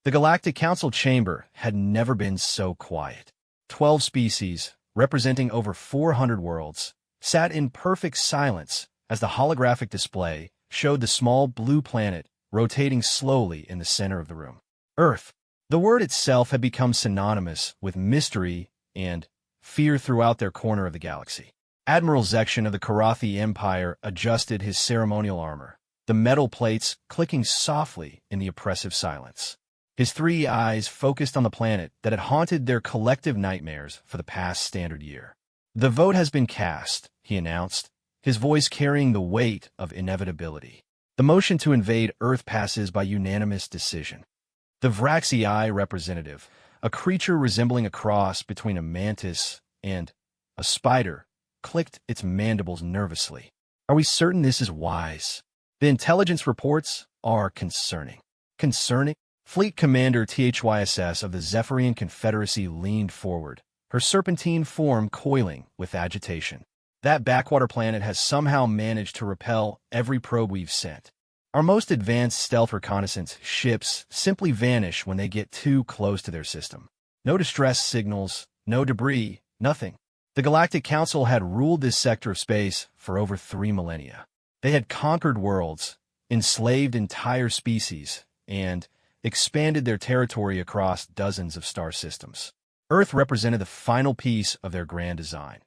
The Galactic Council chamber had never been so quiet. 12 species, representing over 400 worlds, sat in perfect silence as the holographic display showed the small blue planet rotating slowly in the center of the room. Earth. The word itself had become synonymous with mystery and fear throughout their corner of the galaxy. Admiral Zekshin of the Karathi Empire adjusted his ceremonial armor, the metal plates clicking softly in the oppressive silence. His 3 eyes focused on the planet that had haunted their collective nightmares for the past standard year. "The vote has been cast," he announced, his voice carrying the weight of inevitability. "The motion to invade Earth passes by unanimous decision." The Vraxii representative, a creature resembling a cross between a mantis and a spider, clicked its mandibles nervously. "Are we certain this is wise? The intelligence reports are concerning." Concerning? Fleet Commander THYSS of the Zephyrian Confederacy leaned forward, her serpentine form coiling with agitation. "That backwater planet has somehow managed to repel every probe we've sent. Our most advanced stealth reconnaissance ships simply vanish when they get too close to their system. No distress signals, no debris, nothing." The Galactic Council had ruled this sector of space for over 3 millennia. They had conquered worlds, enslaved entire species, and expanded their territory across dozens of star systems. Earth represented the final piece of their grand design.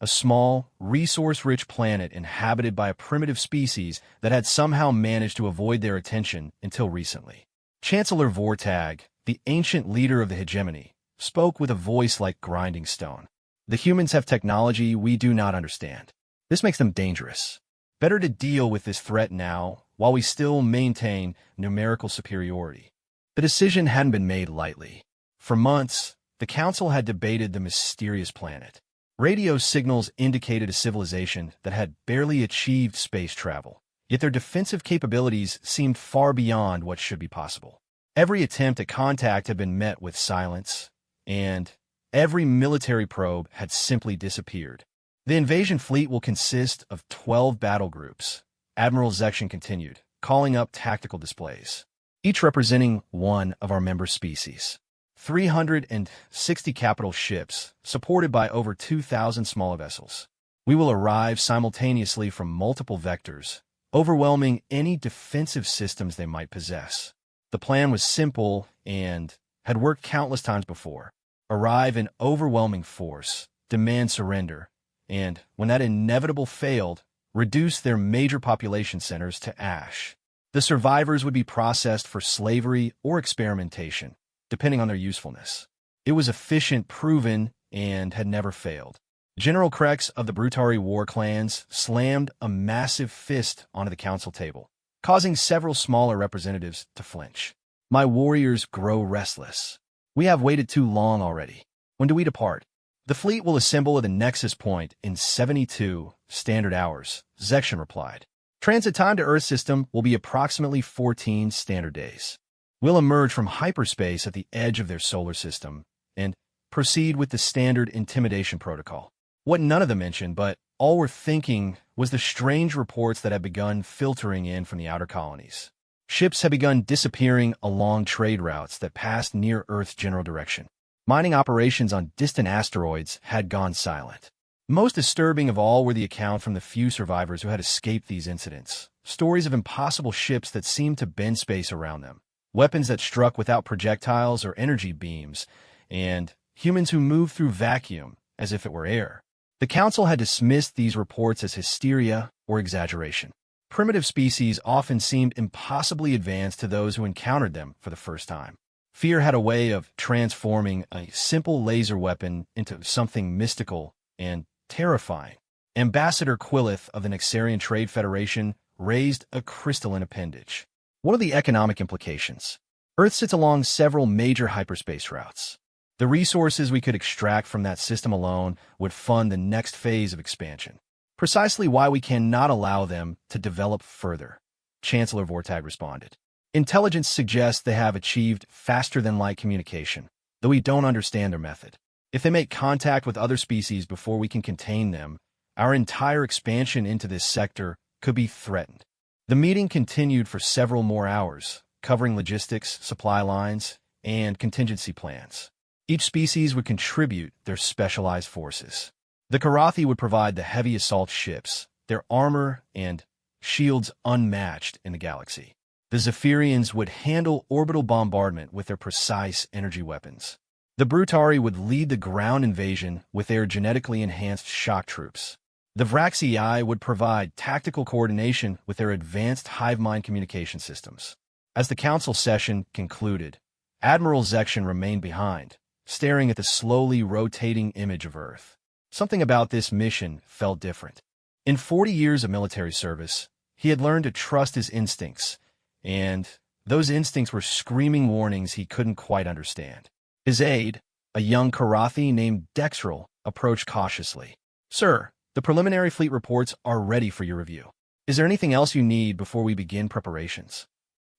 A small, resource-rich planet inhabited by a primitive species that had somehow managed to avoid their attention until recently. Chancellor Vortag, the ancient leader of the hegemony, spoke with a voice like grinding stone. "The humans have technology we do not understand. This makes them dangerous. Better to deal with this threat now, while we still maintain numerical superiority." The decision hadn't been made lightly. For months, the Council had debated the mysterious planet. Radio signals indicated a civilization that had barely achieved space travel, yet their defensive capabilities seemed far beyond what should be possible. Every attempt at contact had been met with silence, and every military probe had simply disappeared. "The invasion fleet will consist of 12 battle groups," Admiral Zekshin continued, calling up tactical displays, "each representing one of our member species. 360 capital ships, supported by over 2,000 smaller vessels. We will arrive simultaneously from multiple vectors, overwhelming any defensive systems they might possess." The plan was simple and had worked countless times before. Arrive in overwhelming force, demand surrender, and, when that inevitable failed, reduce their major population centers to ash. The survivors would be processed for slavery or experimentation, depending on their usefulness. It was efficient, proven, and had never failed. General Krex of the Brutari war clans slammed a massive fist onto the council table, causing several smaller representatives to flinch. "My warriors grow restless. We have waited too long already. When do we depart?" "The fleet will assemble at the Nexus Point in 72 standard hours," Zekshin replied. "Transit time to Earth system will be approximately 14 standard days. We'll emerge from hyperspace at the edge of their solar system and proceed with the standard intimidation protocol." What none of them mentioned, but all were thinking, was the strange reports that had begun filtering in from the outer colonies. Ships had begun disappearing along trade routes that passed near Earth's general direction. Mining operations on distant asteroids had gone silent. Most disturbing of all were the account from the few survivors who had escaped these incidents. Stories of impossible ships that seemed to bend space around them, weapons that struck without projectiles or energy beams, and humans who moved through vacuum as if it were air. The Council had dismissed these reports as hysteria or exaggeration. Primitive species often seemed impossibly advanced to those who encountered them for the first time. Fear had a way of transforming a simple laser weapon into something mystical and terrifying. Ambassador Quillith of the Nexarian Trade Federation raised a crystalline appendage. "What are the economic implications? Earth sits along several major hyperspace routes. The resources we could extract from that system alone would fund the next phase of expansion. Precisely why we cannot allow them to develop further," Chancellor Vortag responded. "Intelligence suggests they have achieved faster-than-light communication, though we don't understand their method. If they make contact with other species before we can contain them, our entire expansion into this sector could be threatened." The meeting continued for several more hours, covering logistics, supply lines, and contingency plans. Each species would contribute their specialized forces. The Karathi would provide the heavy assault ships, their armor and shields unmatched in the galaxy. The Zephyrians would handle orbital bombardment with their precise energy weapons. The Brutari would lead the ground invasion with their genetically enhanced shock troops. The Vraxii would provide tactical coordination with their advanced hive mind communication systems. As the council session concluded, Admiral Zekshin remained behind, staring at the slowly rotating image of Earth. Something about this mission felt different. In 40 years of military service, he had learned to trust his instincts, and those instincts were screaming warnings he couldn't quite understand. His aide, a young Karathi named Dextrel, approached cautiously. "Sir, the preliminary fleet reports are ready for your review. Is there anything else you need before we begin preparations?"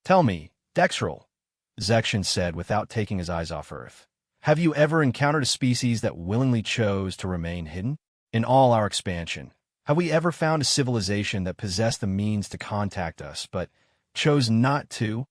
"Tell me, Dextrel," Zekshin said without taking his eyes off Earth. "Have you ever encountered a species that willingly chose to remain hidden? In all our expansion, have we ever found a civilization that possessed the means to contact us, but chose not to?"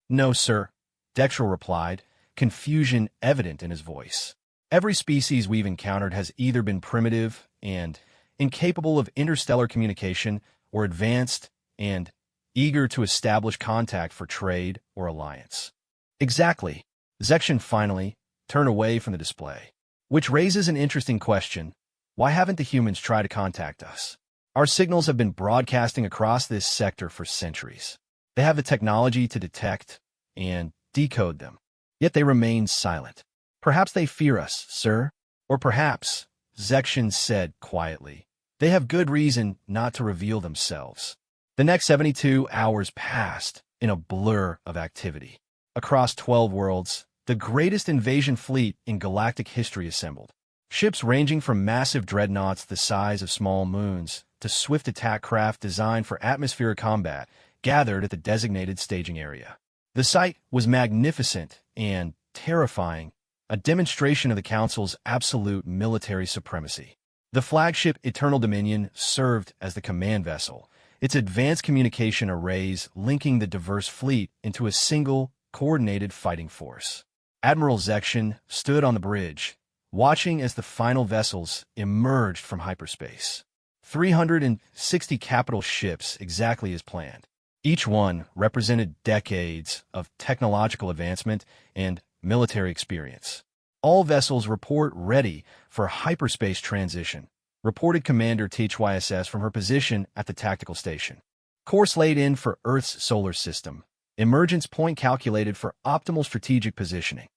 "No, sir," Dextrel replied, confusion evident in his voice. "Every species we've encountered has either been primitive and incapable of interstellar communication, or advanced and eager to establish contact for trade or alliance." "Exactly." Zekshin finally turned away from the display. "Which raises an interesting question. Why haven't the humans tried to contact us? Our signals have been broadcasting across this sector for centuries. They have the technology to detect and decode them, yet they remain silent. Perhaps they fear us, sir. Or perhaps," Zekshin said quietly, "they have good reason not to reveal themselves." The next 72 hours passed in a blur of activity. Across 12 worlds, the greatest invasion fleet in galactic history assembled. Ships ranging from massive dreadnoughts the size of small moons to swift attack craft designed for atmospheric combat gathered at the designated staging area. The sight was magnificent and terrifying, a demonstration of the Council's absolute military supremacy. The flagship Eternal Dominion served as the command vessel, its advanced communication arrays linking the diverse fleet into a single, coordinated fighting force. Admiral Zekshin stood on the bridge, watching as the final vessels emerged from hyperspace. 360 capital ships exactly as planned. Each one represented decades of technological advancement and military experience. "All vessels report ready for hyperspace transition," reported Commander THYSS from her position at the tactical station. "Course laid in for Earth's solar system. Emergence point calculated for optimal strategic positioning."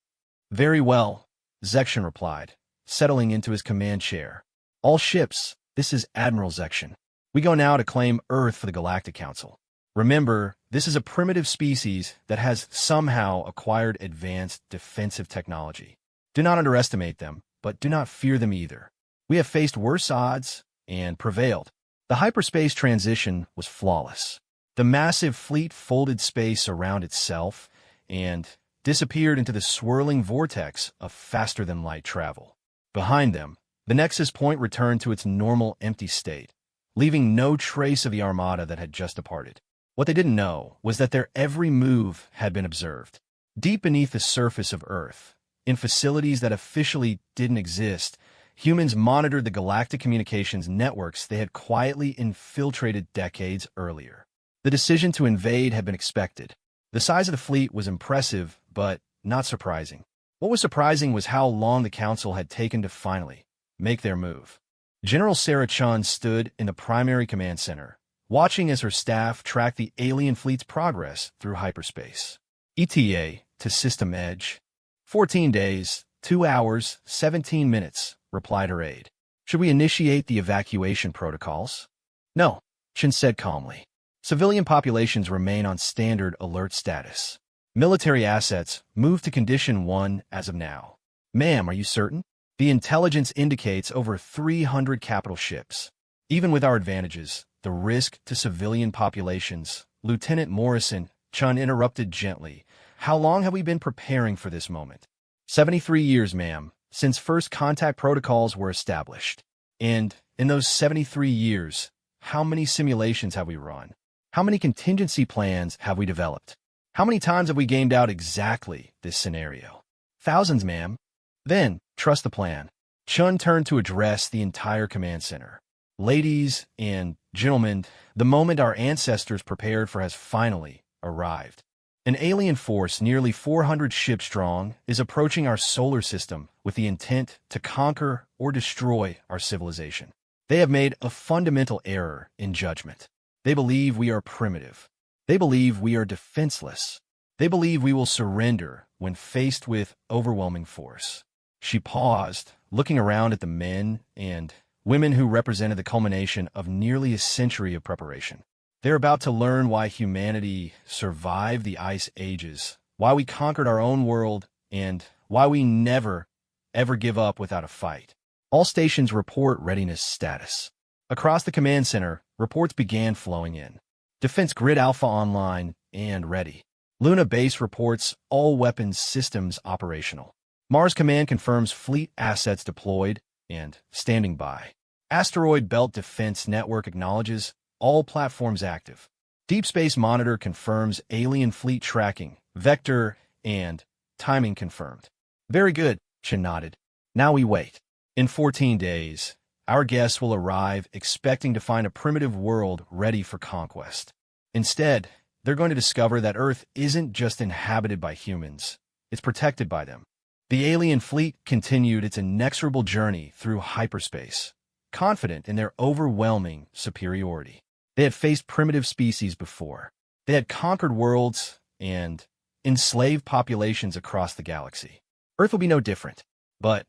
"Very well," Zekshin replied, settling into his command chair. "All ships, this is Admiral Zekshin. We go now to claim Earth for the Galactic Council. Remember, this is a primitive species that has somehow acquired advanced defensive technology. Do not underestimate them, but do not fear them either. We have faced worse odds and prevailed." The hyperspace transition was flawless. The massive fleet folded space around itself and disappeared into the swirling vortex of faster-than-light travel. Behind them, the Nexus Point returned to its normal empty state, leaving no trace of the armada that had just departed. What they didn't know was that their every move had been observed. Deep beneath the surface of Earth, in facilities that officially didn't exist, humans monitored the galactic communications networks they had quietly infiltrated decades earlier. The decision to invade had been expected. The size of the fleet was impressive, but not surprising. What was surprising was how long the Council had taken to finally make their move. General Sarah Chun stood in the primary command center, watching as her staff tracked the alien fleet's progress through hyperspace. "ETA to System Edge. 14 days, 2 hours, 17 minutes, replied her aide. "Should we initiate the evacuation protocols?" "No," Chin said calmly. "Civilian populations remain on standard alert status. Military assets move to Condition 1 as of now." "Ma'am, are you certain? The intelligence indicates over 300 capital ships. Even with our advantages, the risk to civilian populations." Lieutenant Morrison, Chun interrupted gently. "How long have we been preparing for this moment?" 73 years, ma'am, since first contact protocols were established. And in those 73 years, how many simulations have we run? How many contingency plans have we developed? How many times have we gamed out exactly this scenario? Thousands, ma'am. Then, trust the plan. Chun turned to address the entire command center. Ladies and gentlemen, the moment our ancestors prepared for has finally arrived. An alien force nearly 400 ships strong is approaching our solar system with the intent to conquer or destroy our civilization. They have made a fundamental error in judgment. They believe we are primitive. They believe we are defenseless. They believe we will surrender when faced with overwhelming force. She paused, looking around at the men and women who represented the culmination of nearly a century of preparation. They're about to learn why humanity survived the ice ages, why we conquered our own world, and why we never, ever give up without a fight. All stations report readiness status. Across the command center, reports began flowing in. Defense Grid Alpha online and ready. Luna Base reports all weapons systems operational. Mars Command confirms fleet assets deployed and standing by. Asteroid Belt Defense Network acknowledges all platforms active. Deep Space Monitor confirms alien fleet tracking, vector, and timing confirmed. Very good, Chen nodded. Now we wait. In 14 days, our guests will arrive expecting to find a primitive world ready for conquest. Instead, they're going to discover that Earth isn't just inhabited by humans, it's protected by them. The alien fleet continued its inexorable journey through hyperspace, confident in their overwhelming superiority. They had faced primitive species before. They had conquered worlds and enslaved populations across the galaxy. Earth will be no different. But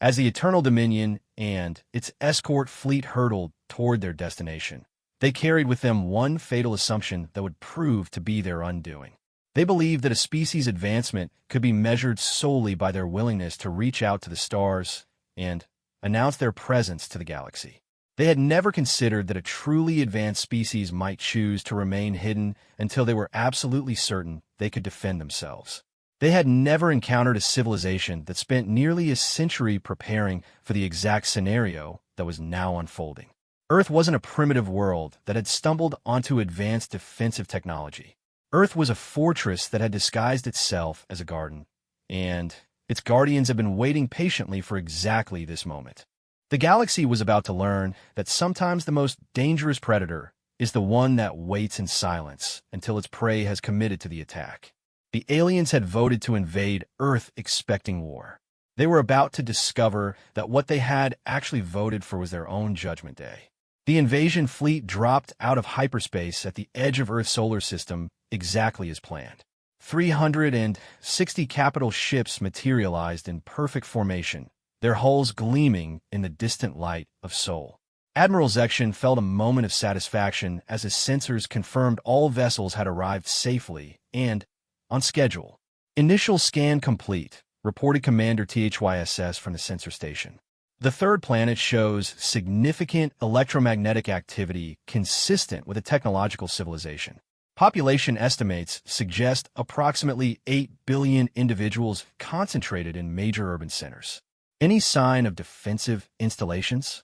as the Eternal Dominion and its escort fleet hurtled toward their destination, they carried with them one fatal assumption that would prove to be their undoing. They believed that a species' advancement could be measured solely by their willingness to reach out to the stars and announce their presence to the galaxy. They had never considered that a truly advanced species might choose to remain hidden until they were absolutely certain they could defend themselves. They had never encountered a civilization that spent nearly a century preparing for the exact scenario that was now unfolding. Earth wasn't a primitive world that had stumbled onto advanced defensive technology. Earth was a fortress that had disguised itself as a garden, and its guardians had been waiting patiently for exactly this moment. The galaxy was about to learn that sometimes the most dangerous predator is the one that waits in silence until its prey has committed to the attack. The aliens had voted to invade Earth expecting war. They were about to discover that what they had actually voted for was their own Judgment Day. The invasion fleet dropped out of hyperspace at the edge of Earth's solar system exactly as planned. 360 capital ships materialized in perfect formation, their hulls gleaming in the distant light of Sol. Admiral Zekshin felt a moment of satisfaction as his sensors confirmed all vessels had arrived safely and on schedule. Initial scan complete, reported Commander THYSS from the sensor station. The third planet shows significant electromagnetic activity consistent with a technological civilization. Population estimates suggest approximately 8 billion individuals concentrated in major urban centers. Any sign of defensive installations?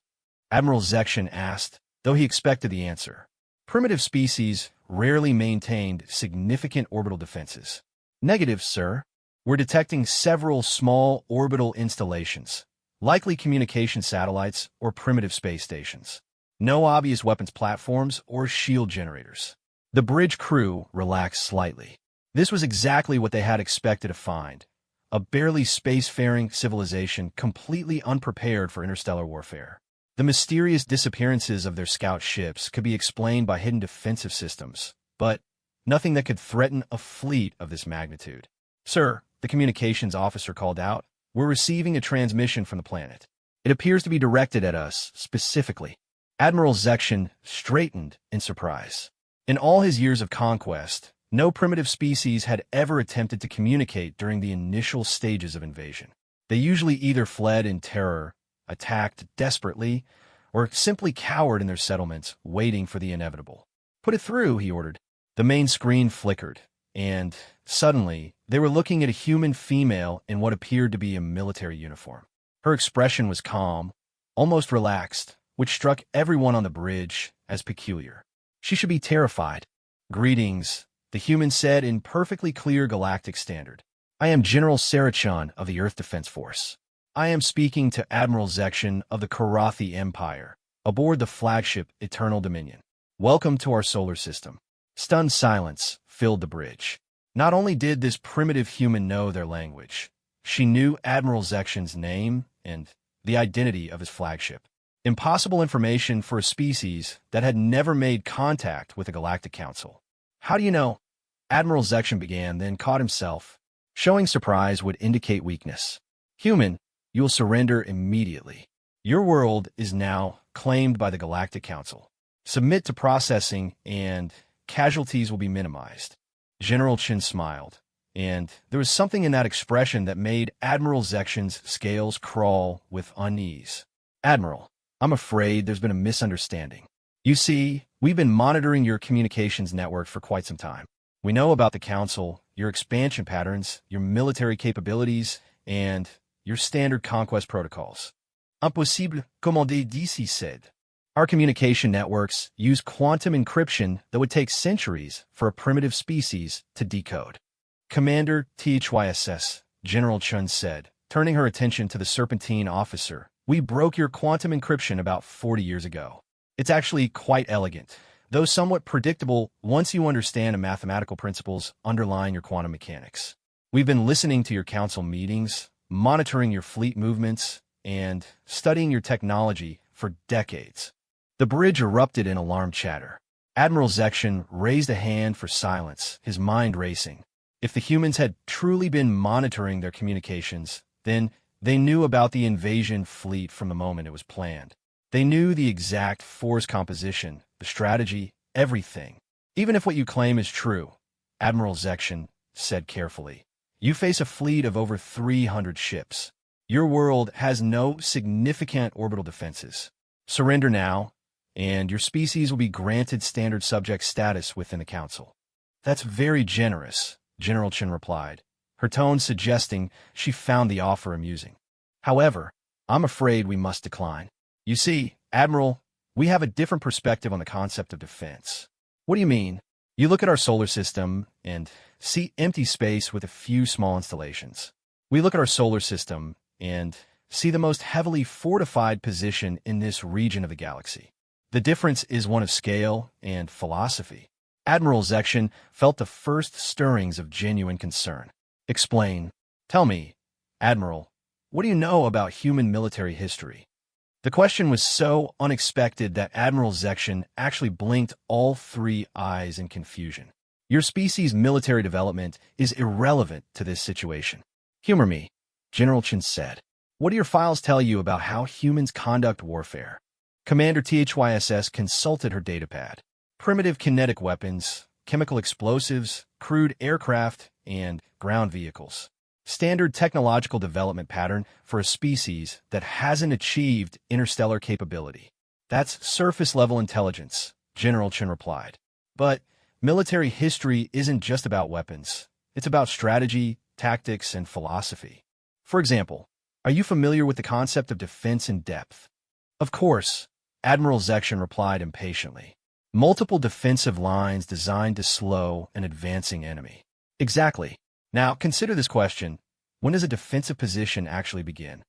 Admiral Zekshin asked, though he expected the answer. Primitive species rarely maintained significant orbital defenses. Negative, sir. We're detecting several small orbital installations, likely communication satellites or primitive space stations. No obvious weapons platforms or shield generators. The bridge crew relaxed slightly. This was exactly what they had expected to find. A barely spacefaring civilization completely unprepared for interstellar warfare. The mysterious disappearances of their scout ships could be explained by hidden defensive systems, but nothing that could threaten a fleet of this magnitude. Sir, the communications officer called out, we're receiving a transmission from the planet. It appears to be directed at us, specifically. Admiral Zekshin straightened in surprise. In all his years of conquest, no primitive species had ever attempted to communicate during the initial stages of invasion. They usually either fled in terror, attacked desperately, or simply cowered in their settlements, waiting for the inevitable. Put it through, he ordered. The main screen flickered, and suddenly, they were looking at a human female in what appeared to be a military uniform. Her expression was calm, almost relaxed, which struck everyone on the bridge as peculiar. She should be terrified. Greetings, the human said in perfectly clear galactic standard. "I am General Sarachon of the Earth Defense Force. I am speaking to Admiral Zekshin of the Karathi Empire, aboard the flagship Eternal Dominion. Welcome to our solar system." Stunned silence filled the bridge. Not only did this primitive human know their language, she knew Admiral Zekshin's name and the identity of his flagship. Impossible information for a species that had never made contact with the Galactic Council. "How do you know?" Admiral Zekshin began, then caught himself. Showing surprise would indicate weakness. "Human, you will surrender immediately. Your world is now claimed by the Galactic Council. Submit to processing and casualties will be minimized." General Chin smiled, and there was something in that expression that made Admiral Zekshin's scales crawl with unease. "Admiral, I'm afraid there's been a misunderstanding. You see, we've been monitoring your communications network for quite some time. We know about the Council, your expansion patterns, your military capabilities, and your standard conquest protocols." "Impossible, commander d'ici said. Our communication networks use quantum encryption that would take centuries for a primitive species to decode." "Commander THYSS," General Chun said, turning her attention to the Serpentine officer. "We broke your quantum encryption about 40 years ago. It's actually quite elegant, though somewhat predictable once you understand the mathematical principles underlying your quantum mechanics. We've been listening to your council meetings, monitoring your fleet movements, and studying your technology for decades." The bridge erupted in alarm chatter. Admiral Zekshin raised a hand for silence, his mind racing. If the humans had truly been monitoring their communications, then they knew about the invasion fleet from the moment it was planned. They knew the exact force composition, the strategy, everything. "Even if what you claim is true," Admiral Zekshin said carefully, "you face a fleet of over 300 ships. Your world has no significant orbital defenses. Surrender now, and your species will be granted standard subject status within the Council." "That's very generous," General Chin replied, her tone suggesting she found the offer amusing. "However, I'm afraid we must decline. You see, Admiral, we have a different perspective on the concept of defense." "What do you mean?" "You look at our solar system and see empty space with a few small installations. We look at our solar system and see the most heavily fortified position in this region of the galaxy. The difference is one of scale and philosophy." Admiral Zekshin felt the first stirrings of genuine concern. "Explain. Tell me, Admiral, what do you know about human military history?" The question was so unexpected that Admiral Zekshin actually blinked all three eyes in confusion. "Your species' military development is irrelevant to this situation." "Humor me," General Chin said. "What do your files tell you about how humans conduct warfare?" Commander THYSS consulted her datapad. "Primitive kinetic weapons, chemical explosives, crude aircraft, and ground vehicles. Standard technological development pattern for a species that hasn't achieved interstellar capability." "That's surface-level intelligence," General Chin replied. "But military history isn't just about weapons. It's about strategy, tactics, and philosophy. For example, are you familiar with the concept of defense in depth?" "Of course," Admiral Zekshin replied impatiently. "Multiple defensive lines designed to slow an advancing enemy." "Exactly. Now, consider this question. When does a defensive position actually begin?"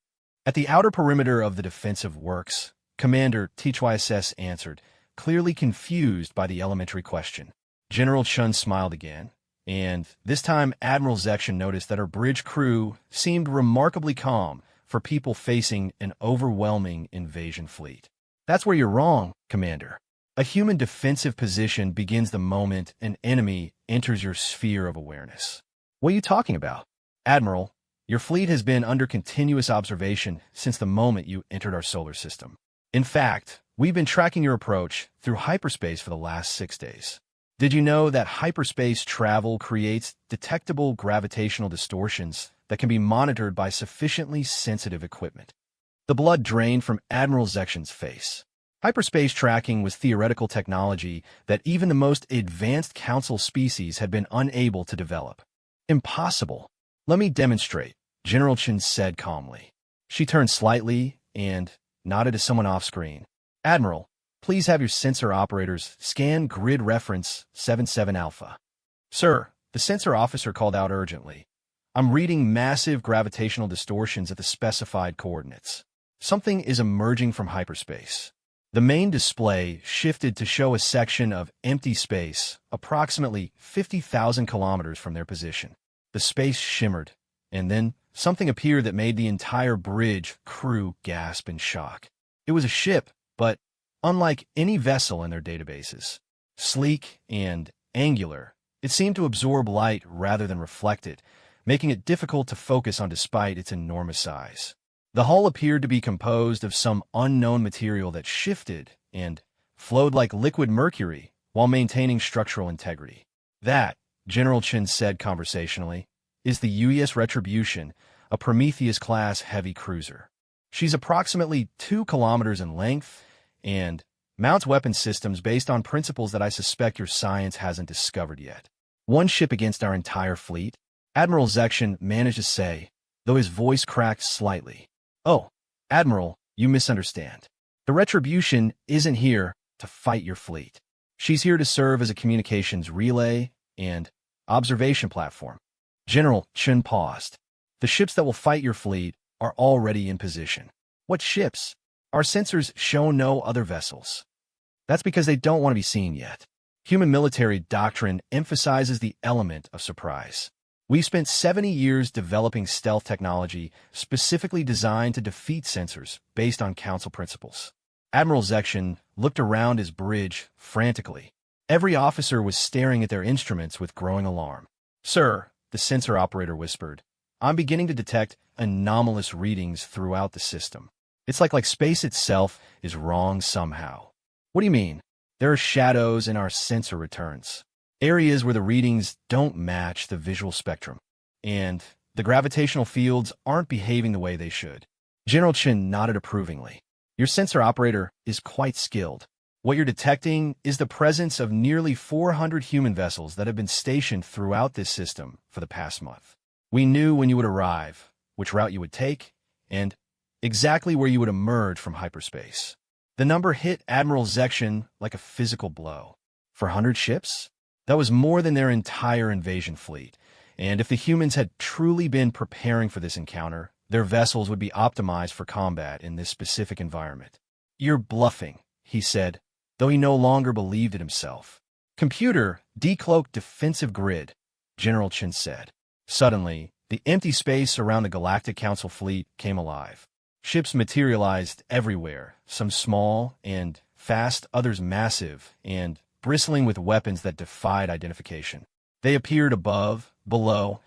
"At the outer perimeter of the defensive works," Commander THYSS answered, clearly confused by the elementary question. General Chun smiled again, and this time Admiral Zekshin noticed that her bridge crew seemed remarkably calm for people facing an overwhelming invasion fleet. "That's where you're wrong, Commander. A human defensive position begins the moment an enemy enters your sphere of awareness." "What are you talking about?" "Admiral, your fleet has been under continuous observation since the moment you entered our solar system. In fact, we've been tracking your approach through hyperspace for the last 6 days. Did you know that hyperspace travel creates detectable gravitational distortions that can be monitored by sufficiently sensitive equipment?" The blood drained from Admiral Zekshin's face. Hyperspace tracking was theoretical technology that even the most advanced Council species had been unable to develop. "Impossible. Let me demonstrate," General Chin said calmly. She turned slightly and nodded to someone off-screen. "Admiral, please have your sensor operators scan grid reference 77 Alpha." Sir, the sensor officer called out urgently. I'm reading massive gravitational distortions at the specified coordinates. Something is emerging from hyperspace. The main display shifted to show a section of empty space approximately 50,000 kilometers from their position. The space shimmered, and then something appeared that made the entire bridge crew gasp in shock. It was a ship, but unlike any vessel in their databases. Sleek and angular, it seemed to absorb light rather than reflect it, making it difficult to focus on despite its enormous size. The hull appeared to be composed of some unknown material that shifted and flowed like liquid mercury while maintaining structural integrity. That, General Chen said conversationally, is the UES Retribution, a Prometheus-class heavy cruiser. She's approximately 2 kilometers in length and mounts weapon systems based on principles that I suspect your science hasn't discovered yet. One ship against our entire fleet? Admiral Zekshin managed to say, though his voice cracked slightly. Oh, Admiral, you misunderstand. The Retribution isn't here to fight your fleet. She's here to serve as a communications relay and observation platform. General Chen paused. The ships that will fight your fleet are already in position. What ships? Our sensors show no other vessels. That's because they don't want to be seen yet. Human military doctrine emphasizes the element of surprise. We've spent 70 years developing stealth technology specifically designed to defeat sensors based on Council principles. Admiral Zekshin looked around his bridge frantically. Every officer was staring at their instruments with growing alarm. Sir, the sensor operator whispered, I'm beginning to detect anomalous readings throughout the system. It's like space itself is wrong somehow. What do you mean? There are shadows in our sensor returns. Areas where the readings don't match the visual spectrum, and the gravitational fields aren't behaving the way they should. General Chen nodded approvingly. Your sensor operator is quite skilled. What you're detecting is the presence of nearly 400 human vessels that have been stationed throughout this system for the past month. We knew when you would arrive, which route you would take, and exactly where you would emerge from hyperspace. The number hit Admiral Zekshin like a physical blow. 400 ships? That was more than their entire invasion fleet, and if the humans had truly been preparing for this encounter, their vessels would be optimized for combat in this specific environment. You're bluffing, he said, though he no longer believed it himself. Computer, decloak defensive grid, General Chen said. Suddenly, the empty space around the Galactic Council fleet came alive. Ships materialized everywhere, some small and fast, others massive and bristling with weapons that defied identification. They appeared above, below,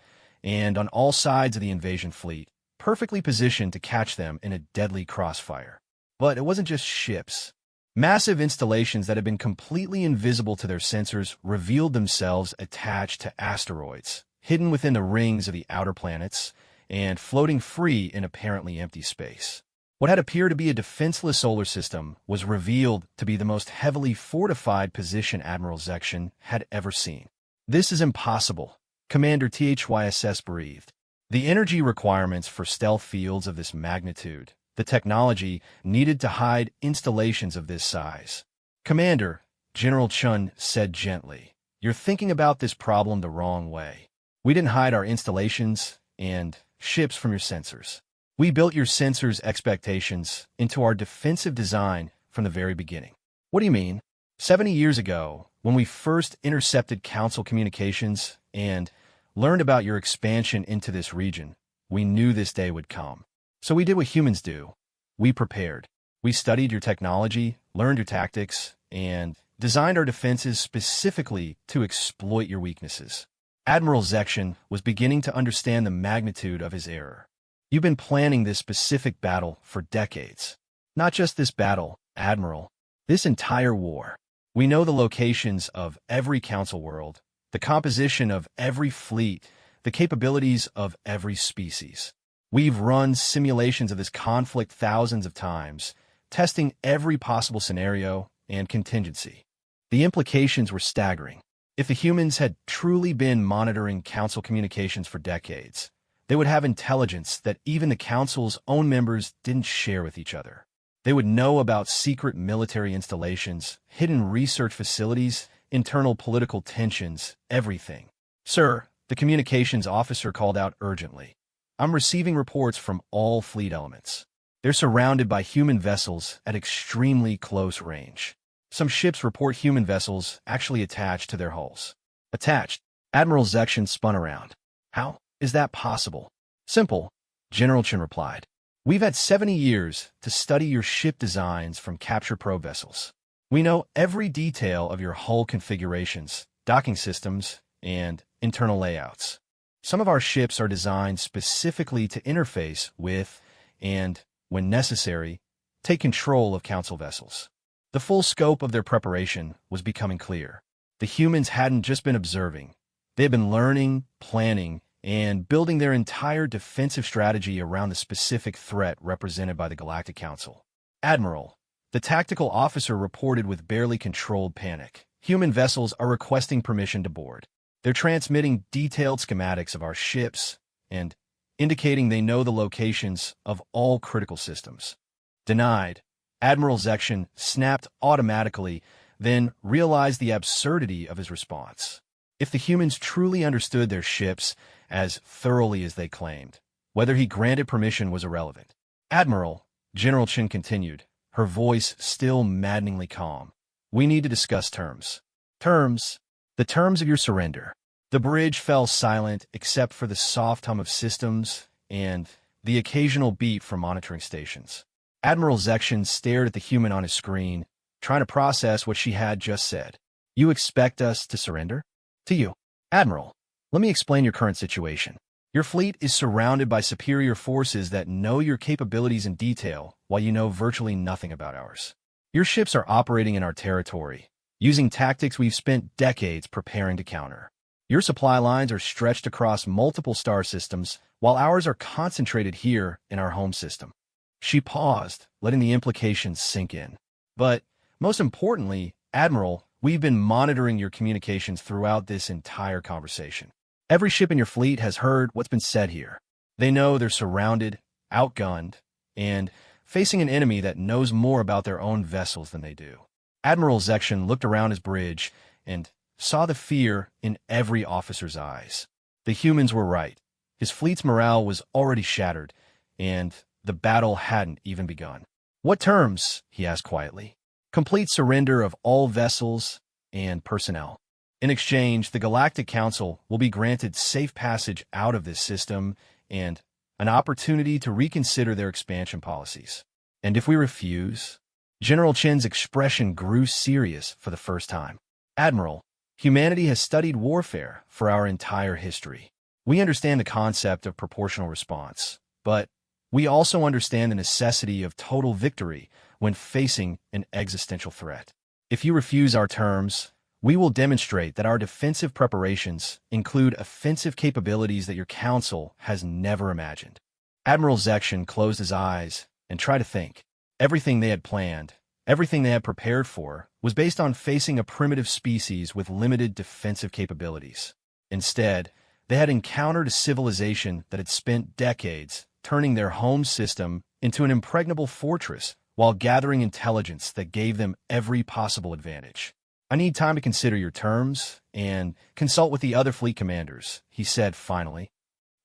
and on all sides of the invasion fleet, perfectly positioned to catch them in a deadly crossfire. But it wasn't just ships. Massive installations that had been completely invisible to their sensors revealed themselves attached to asteroids, hidden within the rings of the outer planets, and floating free in apparently empty space. What had appeared to be a defenseless solar system was revealed to be the most heavily fortified position Admiral Zekshin had ever seen. This is impossible, Commander THYSS breathed. The energy requirements for stealth fields of this magnitude, the technology needed to hide installations of this size. Commander, General Chen said gently, you're thinking about this problem the wrong way. We didn't hide our installations and ships from your sensors. We built your sensors' expectations into our defensive design from the very beginning. What do you mean? 70 years ago, when we first intercepted Council communications and learned about your expansion into this region, we knew this day would come. So we did what humans do. We prepared. We studied your technology, learned your tactics, and designed our defenses specifically to exploit your weaknesses. Admiral Zekshin was beginning to understand the magnitude of his error. You've been planning this specific battle for decades. Not just this battle, Admiral. This entire war. We know the locations of every Council world, the composition of every fleet, the capabilities of every species. We've run simulations of this conflict thousands of times, testing every possible scenario and contingency. The implications were staggering. If the humans had truly been monitoring Council communications for decades, they would have intelligence that even the Council's own members didn't share with each other. They would know about secret military installations, hidden research facilities, internal political tensions, everything. Sir, the communications officer called out urgently. I'm receiving reports from all fleet elements. They're surrounded by human vessels at extremely close range. Some ships report human vessels actually attached to their hulls. Attached? Admiral Zekshin spun around. How is that possible? Simple, General Chen replied. We've had 70 years to study your ship designs from capture probe vessels. We know every detail of your hull configurations, docking systems, and internal layouts. Some of our ships are designed specifically to interface with and, when necessary, take control of Council vessels. The full scope of their preparation was becoming clear. The humans hadn't just been observing. They had been learning, planning, and building their entire defensive strategy around the specific threat represented by the Galactic Council. Admiral, the tactical officer reported with barely controlled panic. Human vessels are requesting permission to board. They're transmitting detailed schematics of our ships and indicating they know the locations of all critical systems. Denied. Admiral Zekshin snapped automatically, then realized the absurdity of his response. If the humans truly understood their ships as thoroughly as they claimed, whether he granted permission was irrelevant. Admiral, General Chen continued, her voice still maddeningly calm. We need to discuss terms. Terms? The terms of your surrender. The bridge fell silent except for the soft hum of systems and the occasional beep from monitoring stations. Admiral Zekshin stared at the human on his screen, trying to process what she had just said. You expect us to surrender? To you. Admiral, let me explain your current situation. Your fleet is surrounded by superior forces that know your capabilities in detail, while you know virtually nothing about ours. Your ships are operating in our territory, using tactics we've spent decades preparing to counter. Your supply lines are stretched across multiple star systems, while ours are concentrated here in our home system. She paused, letting the implications sink in. But, most importantly, Admiral, we've been monitoring your communications throughout this entire conversation. Every ship in your fleet has heard what's been said here. They know they're surrounded, outgunned, and facing an enemy that knows more about their own vessels than they do. Admiral Zekshin looked around his bridge and saw the fear in every officer's eyes. The humans were right. His fleet's morale was already shattered, and the battle hadn't even begun. What terms? He asked quietly. Complete surrender of all vessels and personnel. In exchange, the Galactic Council will be granted safe passage out of this system and an opportunity to reconsider their expansion policies. And if we refuse? General Chen's expression grew serious for the first time. Admiral, humanity has studied warfare for our entire history. We understand the concept of proportional response, but we also understand the necessity of total victory when facing an existential threat. If you refuse our terms, we will demonstrate that our defensive preparations include offensive capabilities that your council has never imagined. Admiral Zekshin closed his eyes and tried to think. Everything they had planned, everything they had prepared for, was based on facing a primitive species with limited defensive capabilities. Instead, they had encountered a civilization that had spent decades turning their home system into an impregnable fortress while gathering intelligence that gave them every possible advantage. I need time to consider your terms and consult with the other fleet commanders, he said finally.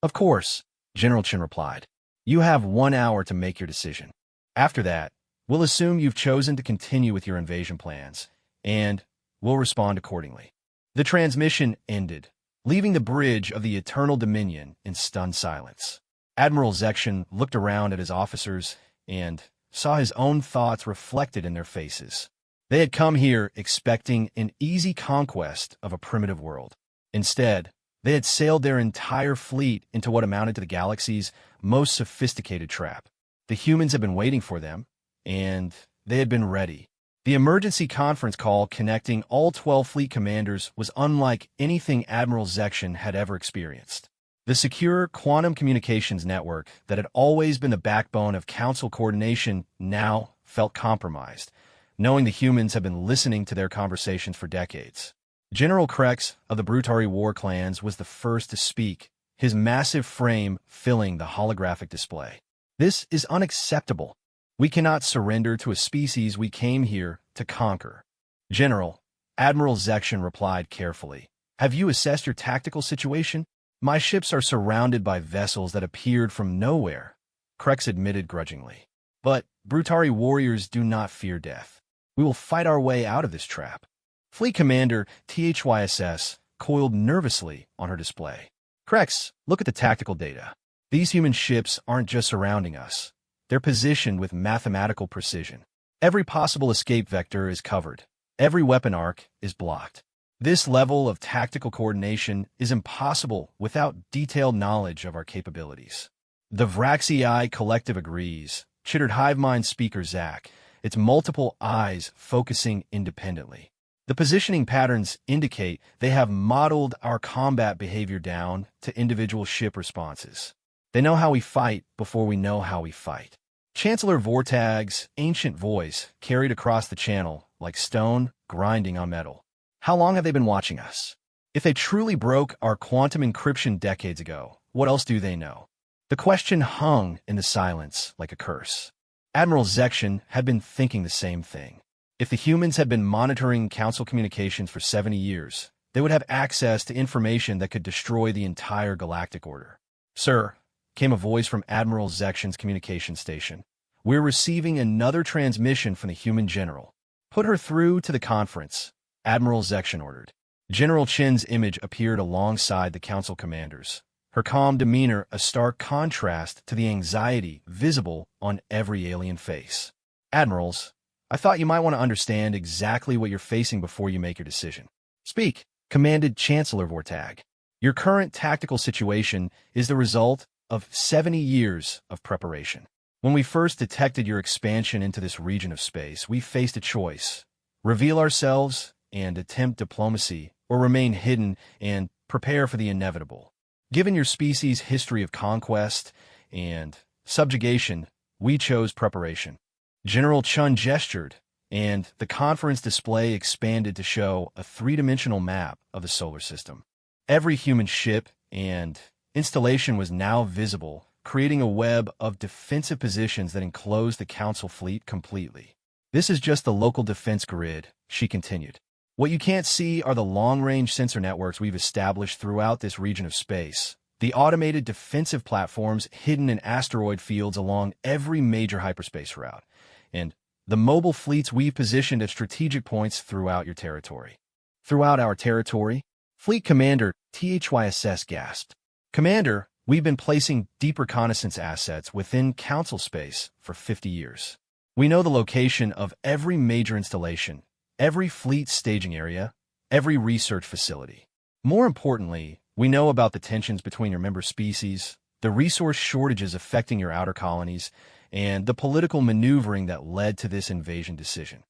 Of course, General Chen replied. You have 1 hour to make your decision. After that, we'll assume you've chosen to continue with your invasion plans, and we'll respond accordingly. The transmission ended, leaving the bridge of the Eternal Dominion in stunned silence. Admiral Zekshin looked around at his officers and saw his own thoughts reflected in their faces. They had come here expecting an easy conquest of a primitive world. Instead, they had sailed their entire fleet into what amounted to the galaxy's most sophisticated trap. The humans had been waiting for them, and they had been ready. The emergency conference call connecting all 12 fleet commanders was unlike anything Admiral Zekshin had ever experienced. The secure quantum communications network that had always been the backbone of Council coordination now felt compromised, knowing the humans had been listening to their conversations for decades. General Krex of the Brutari war clans was the first to speak, his massive frame filling the holographic display. This is unacceptable. We cannot surrender to a species we came here to conquer. General, Admiral Zekshin replied carefully. Have you assessed your tactical situation? My ships are surrounded by vessels that appeared from nowhere, Krex admitted grudgingly. But Brutari warriors do not fear death. We will fight our way out of this trap. Fleet Commander THYSS coiled nervously on her display. Krex, look at the tactical data. These human ships aren't just surrounding us. They're positioned with mathematical precision. Every possible escape vector is covered. Every weapon arc is blocked. This level of tactical coordination is impossible without detailed knowledge of our capabilities. The Vraxii collective agrees, chittered Hivemind speaker Zach, its multiple eyes focusing independently. The positioning patterns indicate they have modeled our combat behavior down to individual ship responses. They know how we fight before we know how we fight. Chancellor Vortag's ancient voice carried across the channel like stone grinding on metal. How long have they been watching us? If they truly broke our quantum encryption decades ago, what else do they know? The question hung in the silence like a curse. Admiral Zekshin had been thinking the same thing. If the humans had been monitoring Council communications for 70 years, they would have access to information that could destroy the entire galactic order. Sir, came a voice from Admiral Zekshin's communication station. We're receiving another transmission from the human general. Put her through to the conference, Admiral Zekshin ordered. General Chin's image appeared alongside the Council commanders, her calm demeanor a stark contrast to the anxiety visible on every alien face. Admirals, I thought you might want to understand exactly what you're facing before you make your decision. Speak, commanded Chancellor Vortag. Your current tactical situation is the result of 70 years of preparation. When we first detected your expansion into this region of space, we faced a choice: reveal ourselves and attempt diplomacy, or remain hidden and prepare for the inevitable. Given your species' history of conquest and subjugation, we chose preparation. General Chun gestured, and the conference display expanded to show a three-dimensional map of the solar system. Every human ship and installation was now visible, creating a web of defensive positions that enclosed the Council fleet completely. This is just the local defense grid, she continued. What you can't see are the long-range sensor networks we've established throughout this region of space, the automated defensive platforms hidden in asteroid fields along every major hyperspace route, and the mobile fleets we've positioned at strategic points throughout your territory. Throughout our territory? Fleet Commander THYSS gasped. Commander, we've been placing deep reconnaissance assets within Council space for 50 years. We know the location of every major installation, every fleet staging area, every research facility. More importantly, we know about the tensions between your member species, the resource shortages affecting your outer colonies, and the political maneuvering that led to this invasion decision.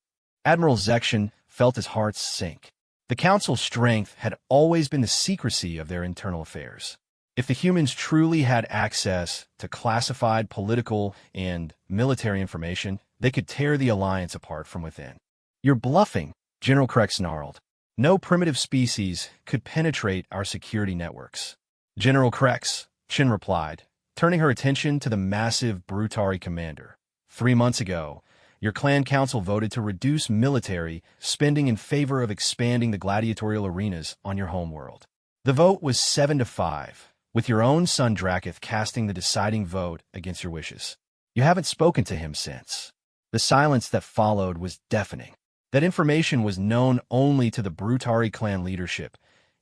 Admiral Zekshin felt his heart sink. The Council's strength had always been the secrecy of their internal affairs. If the humans truly had access to classified political and military information, they could tear the Alliance apart from within. You're bluffing, General Krex snarled. No primitive species could penetrate our security networks. General Krex, Chin replied, turning her attention to the massive Brutari commander. 3 months ago, your clan council voted to reduce military spending in favor of expanding the gladiatorial arenas on your homeworld. The vote was 7-5, with your own son Drakith casting the deciding vote against your wishes. You haven't spoken to him since. The silence that followed was deafening. That information was known only to the Brutari clan leadership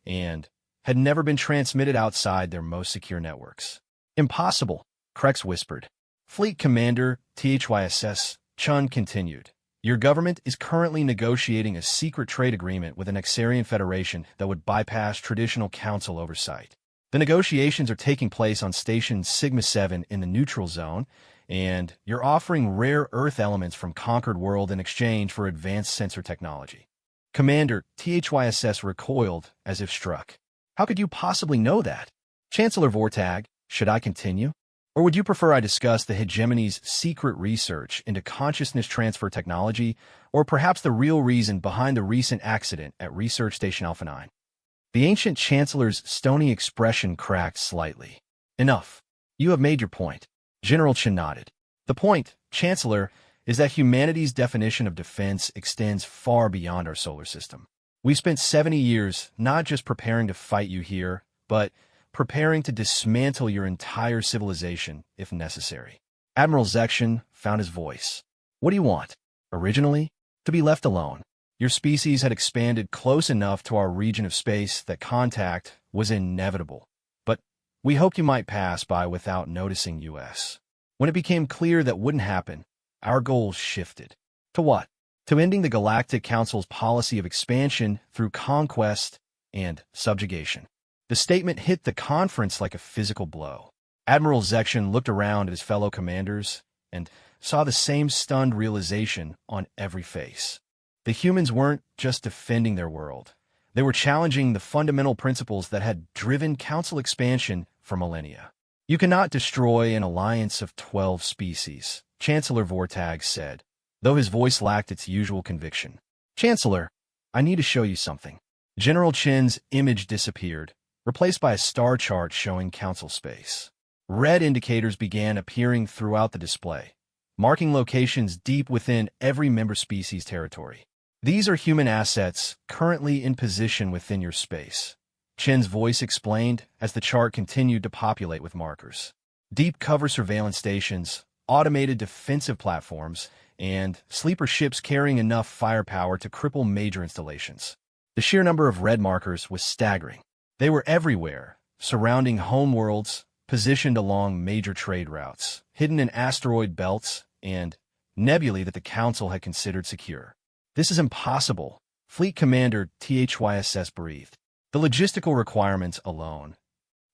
and had never been transmitted outside their most secure networks. Impossible, Krex whispered. Fleet Commander THYSS Chun continued. Your government is currently negotiating a secret trade agreement with the Nexarian Federation that would bypass traditional council oversight. The negotiations are taking place on Station Sigma-7 in the neutral zone, and you're offering rare Earth elements from Conquered World in exchange for advanced sensor technology. Commander THYSS recoiled as if struck. How could you possibly know that? Chancellor Vortag, should I continue? Or would you prefer I discuss the hegemony's secret research into consciousness transfer technology, or perhaps the real reason behind the recent accident at Research Station Alpha 9? The ancient chancellor's stony expression cracked slightly. Enough. You have made your point. General Chin nodded. The point, Chancellor, is that humanity's definition of defense extends far beyond our solar system. We spent 70 years not just preparing to fight you here, but preparing to dismantle your entire civilization if necessary. Admiral Zekshin found his voice. What do you want? Originally, to be left alone. Your species had expanded close enough to our region of space that contact was inevitable. But we hoped you might pass by without noticing us. When it became clear that wouldn't happen, our goals shifted. To what? To ending the Galactic Council's policy of expansion through conquest and subjugation. The statement hit the conference like a physical blow. Admiral Zekshin looked around at his fellow commanders and saw the same stunned realization on every face. The humans weren't just defending their world. They were challenging the fundamental principles that had driven Council expansion for millennia. You cannot destroy an alliance of 12 species, Chancellor Vortag said, though his voice lacked its usual conviction. Chancellor, I need to show you something. General Chen's image disappeared, replaced by a star chart showing Council space. Red indicators began appearing throughout the display, marking locations deep within every member species' territory. These are human assets currently in position within your space, Chen's voice explained as the chart continued to populate with markers. Deep cover surveillance stations, automated defensive platforms, and sleeper ships carrying enough firepower to cripple major installations. The sheer number of red markers was staggering. They were everywhere, surrounding homeworlds, positioned along major trade routes, hidden in asteroid belts, and nebulae that the Council had considered secure. This is impossible, Fleet Commander THYSS breathed. The logistical requirements alone.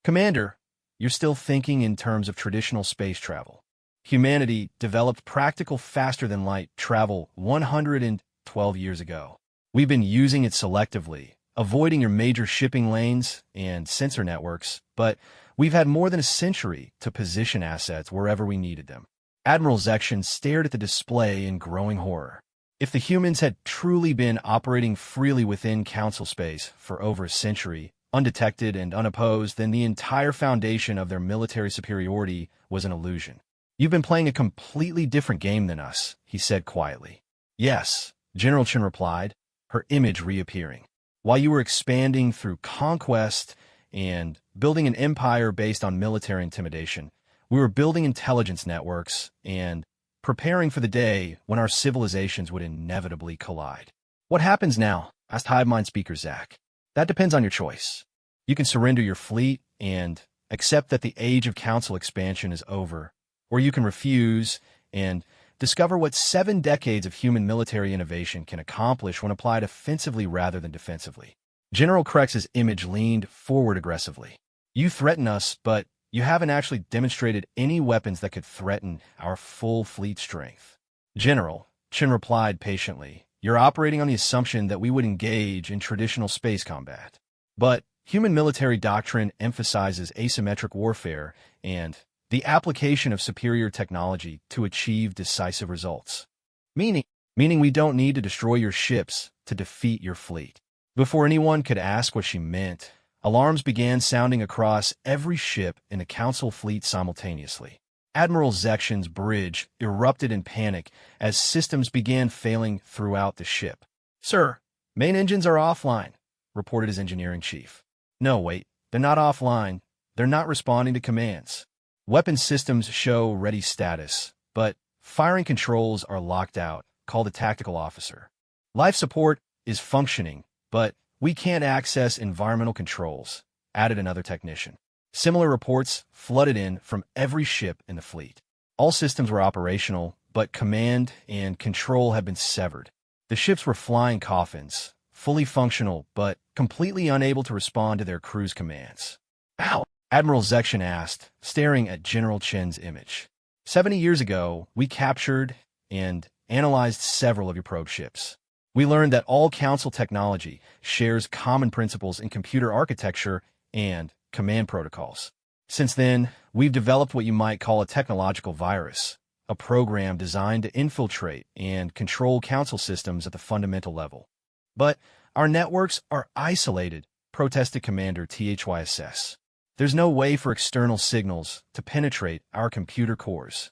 Commander, you're still thinking in terms of traditional space travel. Humanity developed practical faster-than-light travel 112 years ago. We've been using it selectively, avoiding your major shipping lanes and sensor networks, but we've had more than a century to position assets wherever we needed them. Admiral Zekshin stared at the display in growing horror. If the humans had truly been operating freely within Council space for over a century, undetected and unopposed, then the entire foundation of their military superiority was an illusion. You've been playing a completely different game than us, he said quietly. Yes, General Chen replied, her image reappearing. While you were expanding through conquest and building an empire based on military intimidation, we were building intelligence networks and preparing for the day when our civilizations would inevitably collide. What happens now? Asked Hivemind Speaker Zach. That depends on your choice. You can surrender your fleet and accept that the age of Council expansion is over, or you can refuse and discover what 7 decades of human military innovation can accomplish when applied offensively rather than defensively. General Krex's image leaned forward aggressively. You threaten us, but you haven't actually demonstrated any weapons that could threaten our full fleet strength. General, Chen replied patiently, you're operating on the assumption that we would engage in traditional space combat. But human military doctrine emphasizes asymmetric warfare and the application of superior technology to achieve decisive results. Meaning we don't need to destroy your ships to defeat your fleet. Before anyone could ask what she meant, alarms began sounding across every ship in the Council fleet simultaneously. Admiral Zekshin's bridge erupted in panic as systems began failing throughout the ship. Sir, main engines are offline, reported his engineering chief. No, wait, they're not offline. They're not responding to commands. Weapon systems show ready status, but firing controls are locked out, called a tactical officer. Life support is functioning, but we can't access environmental controls, added another technician. Similar reports flooded in from every ship in the fleet. All systems were operational, but command and control had been severed. The ships were flying coffins, fully functional, but completely unable to respond to their crew's commands. Ow! Admiral Zekshin asked, staring at General Chen's image. 70 years ago, we captured and analyzed several of your probe ships. We learned that all Council technology shares common principles in computer architecture and command protocols. Since then, we've developed what you might call a technological virus, a program designed to infiltrate and control Council systems at the fundamental level. But our networks are isolated, protested Commander THYSS. There's no way for external signals to penetrate our computer cores.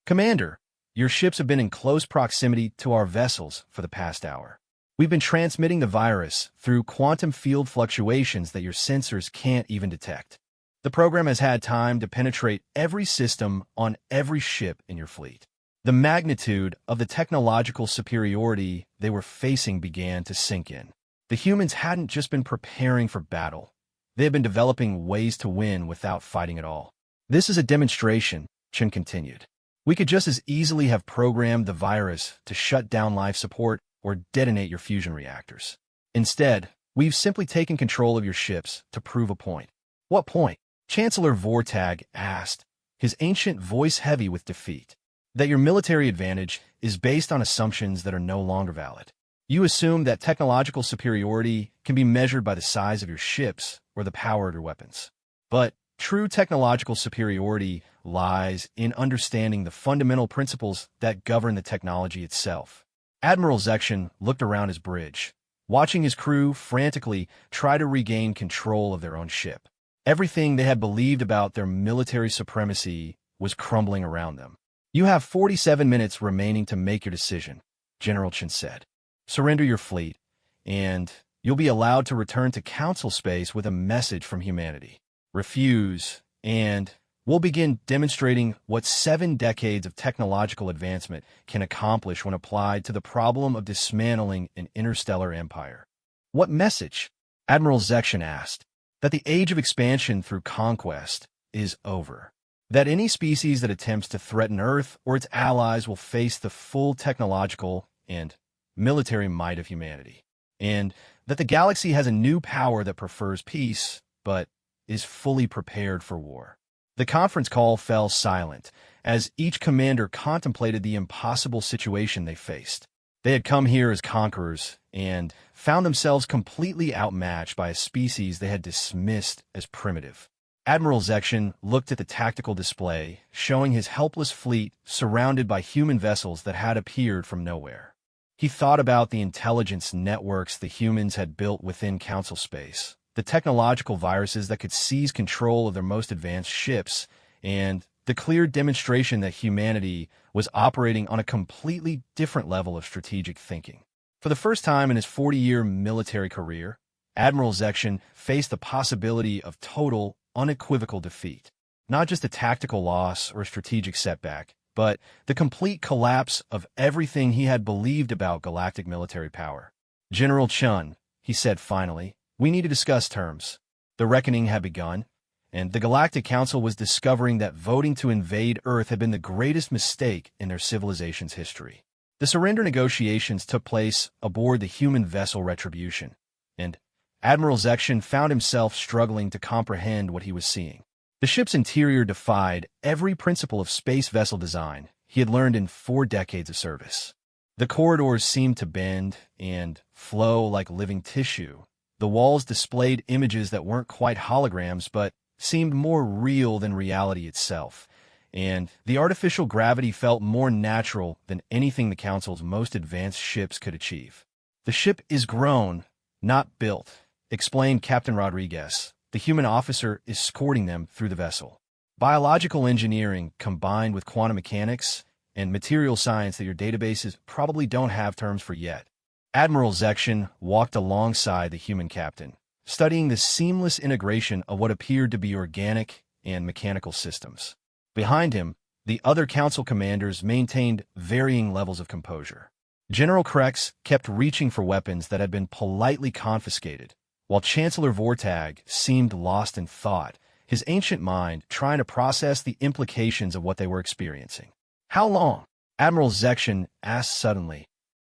Commander, your ships have been in close proximity to our vessels for the past hour. We've been transmitting the virus through quantum field fluctuations that your sensors can't even detect. The program has had time to penetrate every system on every ship in your fleet. The magnitude of the technological superiority they were facing began to sink in. The humans hadn't just been preparing for battle. They had been developing ways to win without fighting at all. This is a demonstration, Chen continued. We could just as easily have programmed the virus to shut down life support or detonate your fusion reactors. Instead, we've simply taken control of your ships to prove a point. What point? Chancellor Vortag asked, his ancient voice heavy with defeat. That your military advantage is based on assumptions that are no longer valid. You assume that technological superiority can be measured by the size of your ships or the power of your weapons. But true technological superiority lies in understanding the fundamental principles that govern the technology itself. Admiral Zekshin looked around his bridge, watching his crew frantically try to regain control of their own ship. Everything they had believed about their military supremacy was crumbling around them. You have 47 minutes remaining to make your decision, General Chen said. Surrender your fleet, and you'll be allowed to return to Council space with a message from humanity. Refuse, and we'll begin demonstrating what 7 decades of technological advancement can accomplish when applied to the problem of dismantling an interstellar empire. What message? Admiral Zekshin asked. That the age of expansion through conquest is over. That any species that attempts to threaten Earth or its allies will face the full technological and military might of humanity. And that the galaxy has a new power that prefers peace, but is fully prepared for war. The conference call fell silent as each commander contemplated the impossible situation they faced. They had come here as conquerors and found themselves completely outmatched by a species they had dismissed as primitive. Admiral Zekshin looked at the tactical display, showing his helpless fleet surrounded by human vessels that had appeared from nowhere. He thought about the intelligence networks the humans had built within Council space, the technological viruses that could seize control of their most advanced ships, and the clear demonstration that humanity was operating on a completely different level of strategic thinking. For the first time in his 40-year military career, Admiral Zekshin faced the possibility of total, unequivocal defeat. Not just a tactical loss or a strategic setback, but the complete collapse of everything he had believed about galactic military power. General Chun, he said finally, we need to discuss terms. The reckoning had begun, and the Galactic Council was discovering that voting to invade Earth had been the greatest mistake in their civilization's history. The surrender negotiations took place aboard the human vessel Retribution, and Admiral Zekshin found himself struggling to comprehend what he was seeing. The ship's interior defied every principle of space vessel design he had learned in 4 decades of service. The corridors seemed to bend and flow like living tissue. The walls displayed images that weren't quite holograms but seemed more real than reality itself, and the artificial gravity felt more natural than anything the Council's most advanced ships could achieve. The ship is grown, not built, explained Captain Rodriguez. The human officer is escorting them through the vessel. Biological engineering combined with quantum mechanics and material science that your databases probably don't have terms for yet. Admiral Zekshin walked alongside the human captain, studying the seamless integration of what appeared to be organic and mechanical systems. Behind him, the other council commanders maintained varying levels of composure. General Krex kept reaching for weapons that had been politely confiscated, while Chancellor Vortag seemed lost in thought, his ancient mind trying to process the implications of what they were experiencing. How long? Admiral Zekshin asked suddenly.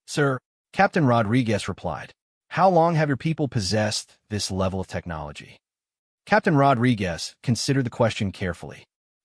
Sir, Captain Rodriguez replied. How long have your people possessed this level of technology? Captain Rodriguez considered the question carefully.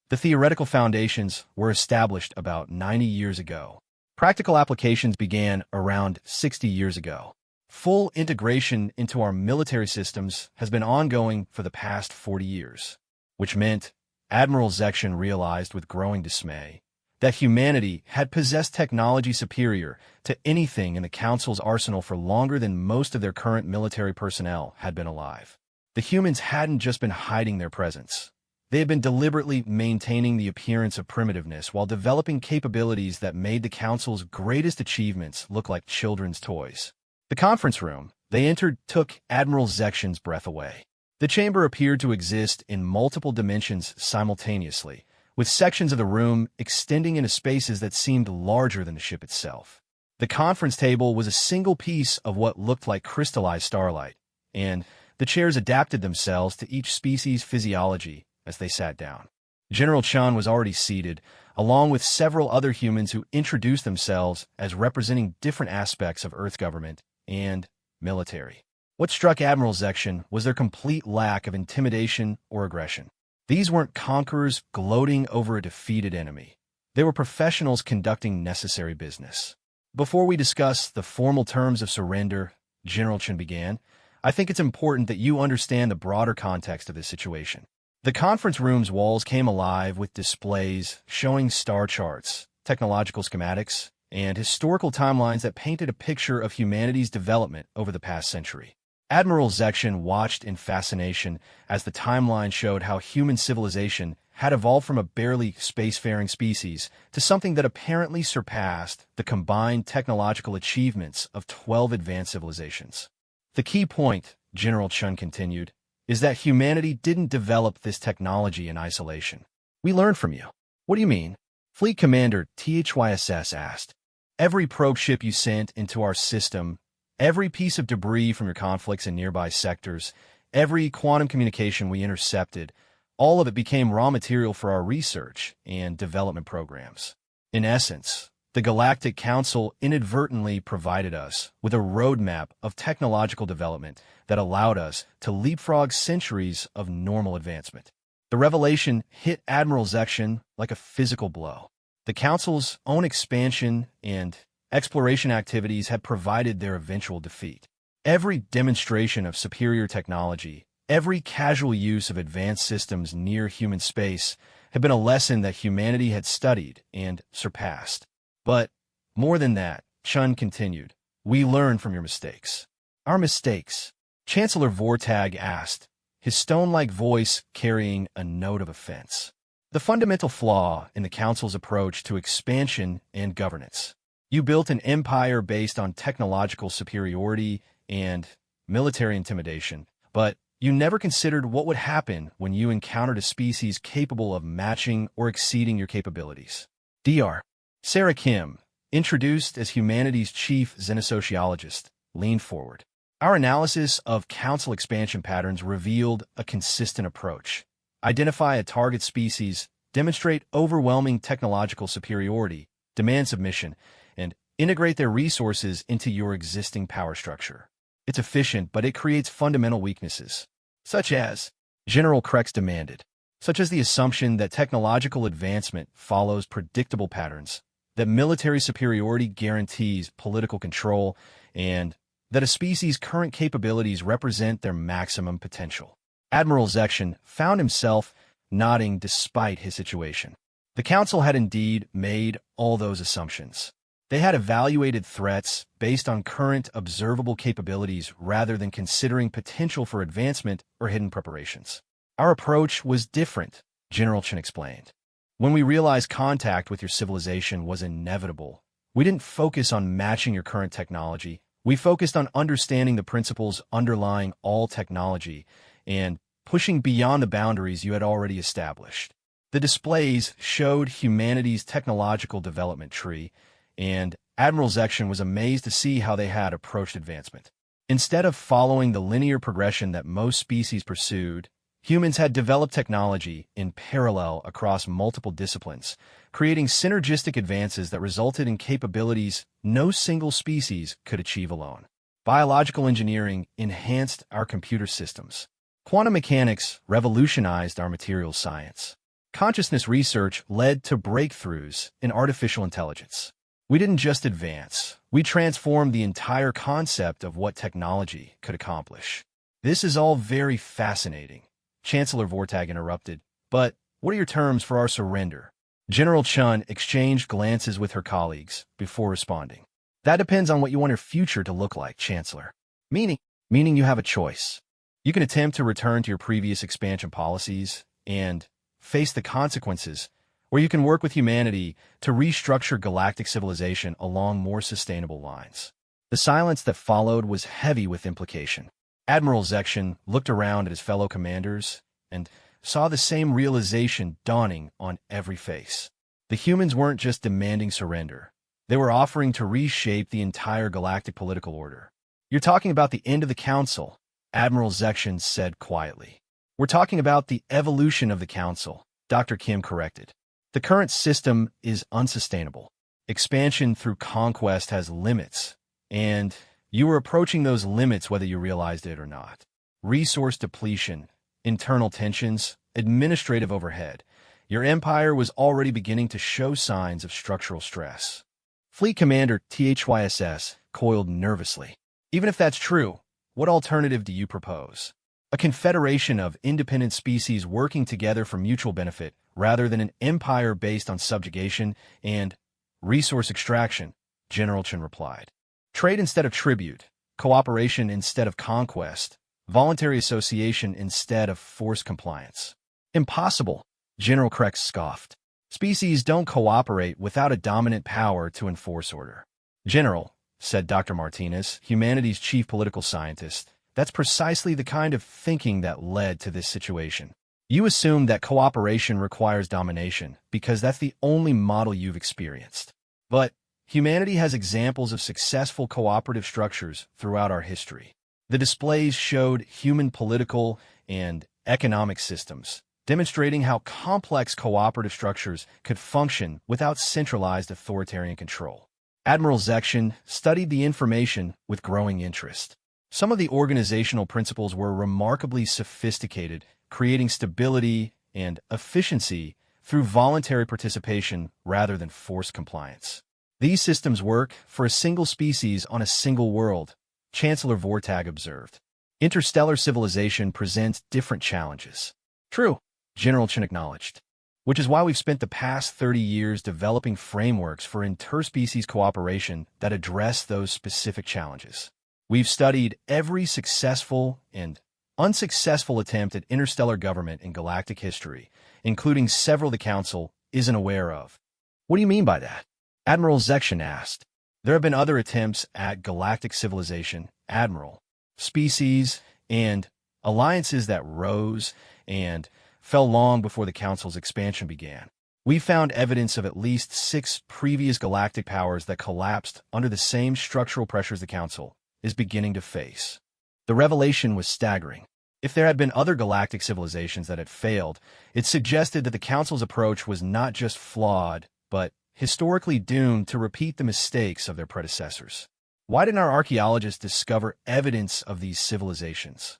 The theoretical foundations were established about 90 years ago. Practical applications began around 60 years ago. Full integration into our military systems has been ongoing for the past 40 years, which meant, Admiral Zekshin realized with growing dismay, that humanity had possessed technology superior to anything in the Council's arsenal for longer than most of their current military personnel had been alive. The humans hadn't just been hiding their presence. They had been deliberately maintaining the appearance of primitiveness while developing capabilities that made the Council's greatest achievements look like children's toys. The conference room they entered took Admiral Zekshin's breath away. The chamber appeared to exist in multiple dimensions simultaneously, with sections of the room extending into spaces that seemed larger than the ship itself. The conference table was a single piece of what looked like crystallized starlight, and the chairs adapted themselves to each species' physiology as they sat down. General Chun was already seated, along with several other humans who introduced themselves as representing different aspects of Earth government and military. What struck Admiral Zekshin was their complete lack of intimidation or aggression. These weren't conquerors gloating over a defeated enemy. They were professionals conducting necessary business. Before we discuss the formal terms of surrender, General Chun began, I think it's important that you understand the broader context of this situation. The conference room's walls came alive with displays showing star charts, technological schematics, and historical timelines that painted a picture of humanity's development over the past century. Admiral Zekshin watched in fascination as the timeline showed how human civilization had evolved from a barely spacefaring species to something that apparently surpassed the combined technological achievements of 12 advanced civilizations. The key point, General Chun continued, is that humanity didn't develop this technology in isolation. We learned from you. What do you mean? Fleet Commander THYSS asked. Every probe ship you sent into our system, every piece of debris from your conflicts in nearby sectors, every quantum communication we intercepted, all of it became raw material for our research and development programs. In essence, the Galactic Council inadvertently provided us with a roadmap of technological development that allowed us to leapfrog centuries of normal advancement. The revelation hit Admiral Zekshin like a physical blow. The Council's own expansion and exploration activities had provided their eventual defeat. Every demonstration of superior technology, every casual use of advanced systems near human space had been a lesson that humanity had studied and surpassed. But more than that, Chun continued, we learn from your mistakes. Our mistakes? Chancellor Vortag asked, his stone-like voice carrying a note of offense. The fundamental flaw in the Council's approach to expansion and governance. You built an empire based on technological superiority and military intimidation, but you never considered what would happen when you encountered a species capable of matching or exceeding your capabilities. Dr. Sarah Kim, introduced as humanity's chief xenosociologist, leaned forward. Our analysis of Council expansion patterns revealed a consistent approach. Identify a target species, demonstrate overwhelming technological superiority, demand submission, and integrate their resources into your existing power structure. It's efficient, but it creates fundamental weaknesses, such as General Krex demanded, such as the assumption that technological advancement follows predictable patterns, that military superiority guarantees political control, and that a species' current capabilities represent their maximum potential. Admiral Zekshin found himself nodding despite his situation. The Council had indeed made all those assumptions. They had evaluated threats based on current observable capabilities rather than considering potential for advancement or hidden preparations. Our approach was different, General Chen explained. When we realized contact with your civilization was inevitable, we didn't focus on matching your current technology. We focused on understanding the principles underlying all technology and pushing beyond the boundaries you had already established. The displays showed humanity's technological development tree, and Admiral Zekshin was amazed to see how they had approached advancement. Instead of following the linear progression that most species pursued, humans had developed technology in parallel across multiple disciplines, creating synergistic advances that resulted in capabilities no single species could achieve alone. Biological engineering enhanced our computer systems. Quantum mechanics revolutionized our materials science. Consciousness research led to breakthroughs in artificial intelligence. We didn't just advance, we transformed the entire concept of what technology could accomplish. This is all very fascinating, Chancellor Vortag interrupted, but what are your terms for our surrender? General Chun exchanged glances with her colleagues before responding. That depends on what you want your future to look like, Chancellor. Meaning you have a choice. You can attempt to return to your previous expansion policies and face the consequences, or you can work with humanity to restructure galactic civilization along more sustainable lines. The silence that followed was heavy with implication. Admiral Zekshin looked around at his fellow commanders and saw the same realization dawning on every face. The humans weren't just demanding surrender. They were offering to reshape the entire galactic political order. "You're talking about the end of the Council," Admiral Zekshin said quietly. "We're talking about the evolution of the Council," Dr. Kim corrected. "The current system is unsustainable. Expansion through conquest has limits, and you were approaching those limits whether you realized it or not. Resource depletion, internal tensions, administrative overhead. Your empire was already beginning to show signs of structural stress." Fleet Commander THYSS coiled nervously. "Even if that's true, what alternative do you propose? A confederation of independent species working together for mutual benefit rather than an empire based on subjugation and resource extraction," General Chen replied. "Trade instead of tribute, cooperation instead of conquest, voluntary association instead of forced compliance." "Impossible," General Krex scoffed. "Species don't cooperate without a dominant power to enforce order." "General," said Dr. Martinez, humanity's chief political scientist, "that's precisely the kind of thinking that led to this situation. You assume that cooperation requires domination because that's the only model you've experienced. But humanity has examples of successful cooperative structures throughout our history. The displays showed human political and economic systems, demonstrating how complex cooperative structures could function without centralized authoritarian control." Admiral Zekshin studied the information with growing interest. Some of the organizational principles were remarkably sophisticated, creating stability and efficiency through voluntary participation rather than forced compliance. "These systems work for a single species on a single world," Chancellor Vortag observed. "Interstellar civilization presents different challenges." "True," General Chen acknowledged. "Which is why we've spent the past 30 years developing frameworks for interspecies cooperation that address those specific challenges. We've studied every successful and unsuccessful attempt at interstellar government in galactic history, including several the Council isn't aware of." "What do you mean by that?" Admiral Zekshin asked. "There have been other attempts at galactic civilization, Admiral. Species and alliances that rose and fell long before the Council's expansion began. We found evidence of at least 6 previous galactic powers that collapsed under the same structural pressures the Council is beginning to face." The revelation was staggering. If there had been other galactic civilizations that had failed, it suggested that the Council's approach was not just flawed, but historically doomed to repeat the mistakes of their predecessors. "Why didn't our archaeologists discover evidence of these civilizations?"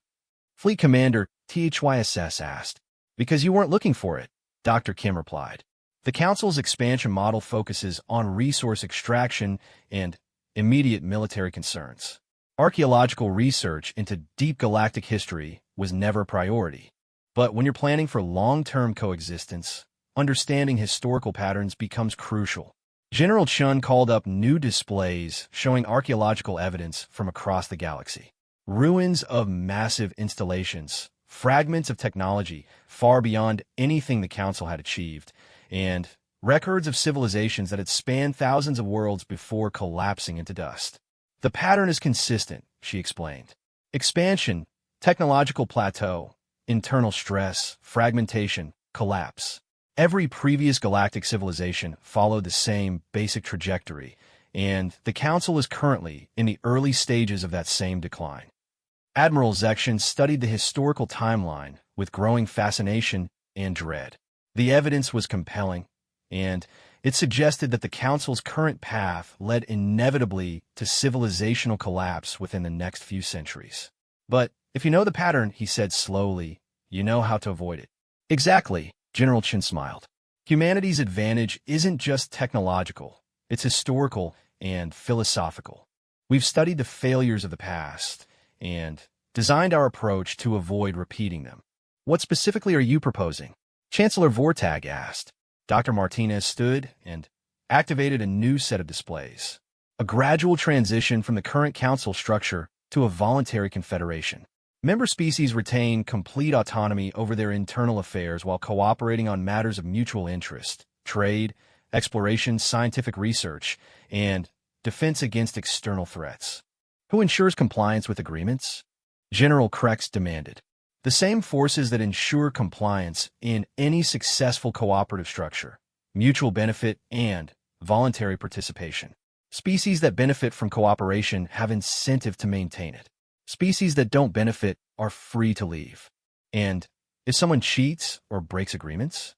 Fleet Commander THYSS asked. "Because you weren't looking for it," Dr. Kim replied. "The Council's expansion model focuses on resource extraction and immediate military concerns. Archaeological research into deep galactic history was never a priority. But when you're planning for long-term coexistence, understanding historical patterns becomes crucial." General Chun called up new displays showing archaeological evidence from across the galaxy. Ruins of massive installations, fragments of technology far beyond anything the Council had achieved, and records of civilizations that had spanned thousands of worlds before collapsing into dust. "The pattern is consistent," she explained. "Expansion, technological plateau, internal stress, fragmentation, collapse. Every previous galactic civilization followed the same basic trajectory, and the Council is currently in the early stages of that same decline." Admiral Zekshin studied the historical timeline with growing fascination and dread. The evidence was compelling, and it suggested that the Council's current path led inevitably to civilizational collapse within the next few centuries. "But if you know the pattern," he said slowly, "you know how to avoid it." "Exactly," General Chen smiled. "Humanity's advantage isn't just technological, it's historical and philosophical. We've studied the failures of the past and designed our approach to avoid repeating them." "What specifically are you proposing?" Chancellor Vortag asked. Dr. Martinez stood and activated a new set of displays. "A gradual transition from the current Council structure to a voluntary confederation. Member species retain complete autonomy over their internal affairs while cooperating on matters of mutual interest, trade, exploration, scientific research, and defense against external threats. Who ensures compliance with agreements? General Krex demanded. The same forces that ensure compliance in any successful cooperative structure, mutual benefit and voluntary participation. Species that benefit from cooperation have incentive to maintain it. Species that don't benefit are free to leave. And if someone cheats or breaks agreements,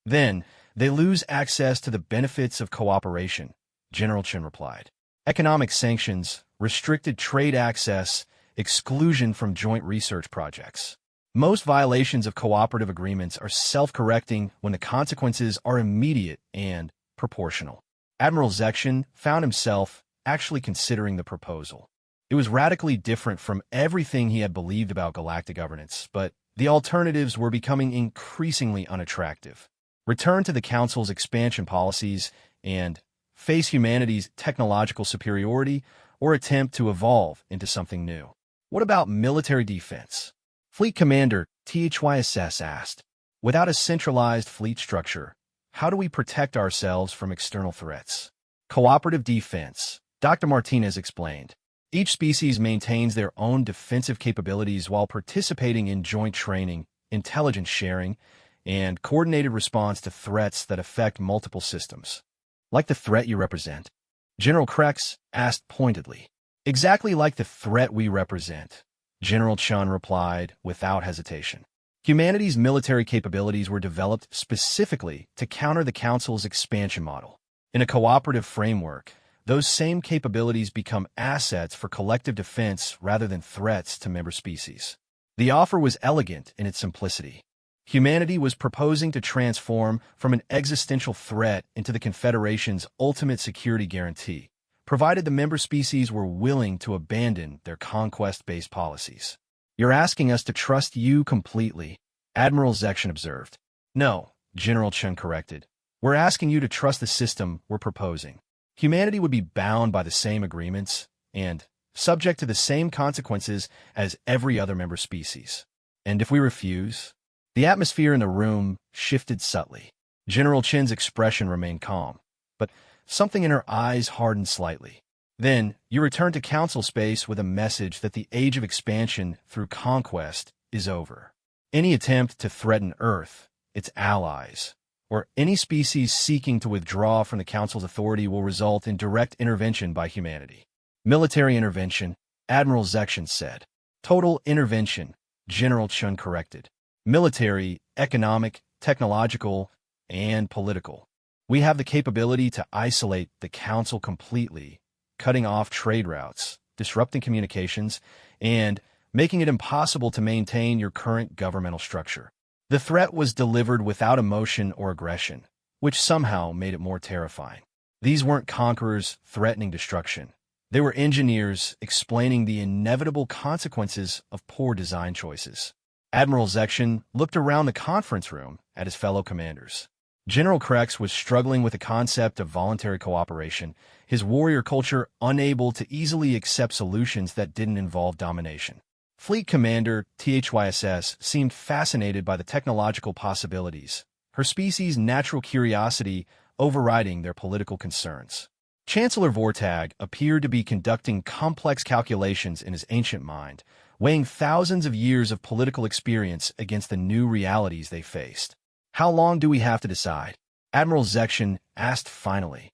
then they lose access to the benefits of cooperation, General Chen replied. Economic sanctions, restricted trade access, exclusion from joint research projects. Most violations of cooperative agreements are self-correcting when the consequences are immediate and proportional. Admiral Zekshin found himself actually considering the proposal. It was radically different from everything he had believed about galactic governance, but the alternatives were becoming increasingly unattractive. Return to the Council's expansion policies and face humanity's technological superiority or attempt to evolve into something new. What about military defense? Fleet Commander THYSS asked. Without a centralized fleet structure, how do we protect ourselves from external threats? Cooperative defense, Dr. Martinez explained. Each species maintains their own defensive capabilities while participating in joint training, intelligence sharing, and coordinated response to threats that affect multiple systems. Like the threat you represent? General Krex asked pointedly. Exactly like the threat we represent, General Chun replied without hesitation. Humanity's military capabilities were developed specifically to counter the Council's expansion model. In a cooperative framework, those same capabilities become assets for collective defense rather than threats to member species. The offer was elegant in its simplicity. Humanity was proposing to transform from an existential threat into the Confederation's ultimate security guarantee, provided the member species were willing to abandon their conquest-based policies. You're asking us to trust you completely, Admiral Zekshin observed. No, General Chen corrected. We're asking you to trust the system we're proposing. Humanity would be bound by the same agreements and subject to the same consequences as every other member species. And if we refuse? The atmosphere in the room shifted subtly. General Chen's expression remained calm, but something in her eyes hardened slightly. Then, you return to Council space with a message that the age of expansion through conquest is over. Any attempt to threaten Earth, its allies, or any species seeking to withdraw from the Council's authority will result in direct intervention by humanity. Military intervention, Admiral Zekshin said. Total intervention, General Chun corrected. Military, economic, technological, and political. We have the capability to isolate the Council completely, cutting off trade routes, disrupting communications, and making it impossible to maintain your current governmental structure. The threat was delivered without emotion or aggression, which somehow made it more terrifying. These weren't conquerors threatening destruction. They were engineers explaining the inevitable consequences of poor design choices. Admiral Zekshin looked around the conference room at his fellow commanders. General Krex was struggling with the concept of voluntary cooperation, his warrior culture unable to easily accept solutions that didn't involve domination. Fleet Commander THYSS seemed fascinated by the technological possibilities, her species' natural curiosity overriding their political concerns. Chancellor Vortag appeared to be conducting complex calculations in his ancient mind, weighing thousands of years of political experience against the new realities they faced. How long do we have to decide? Admiral Zekshin asked finally.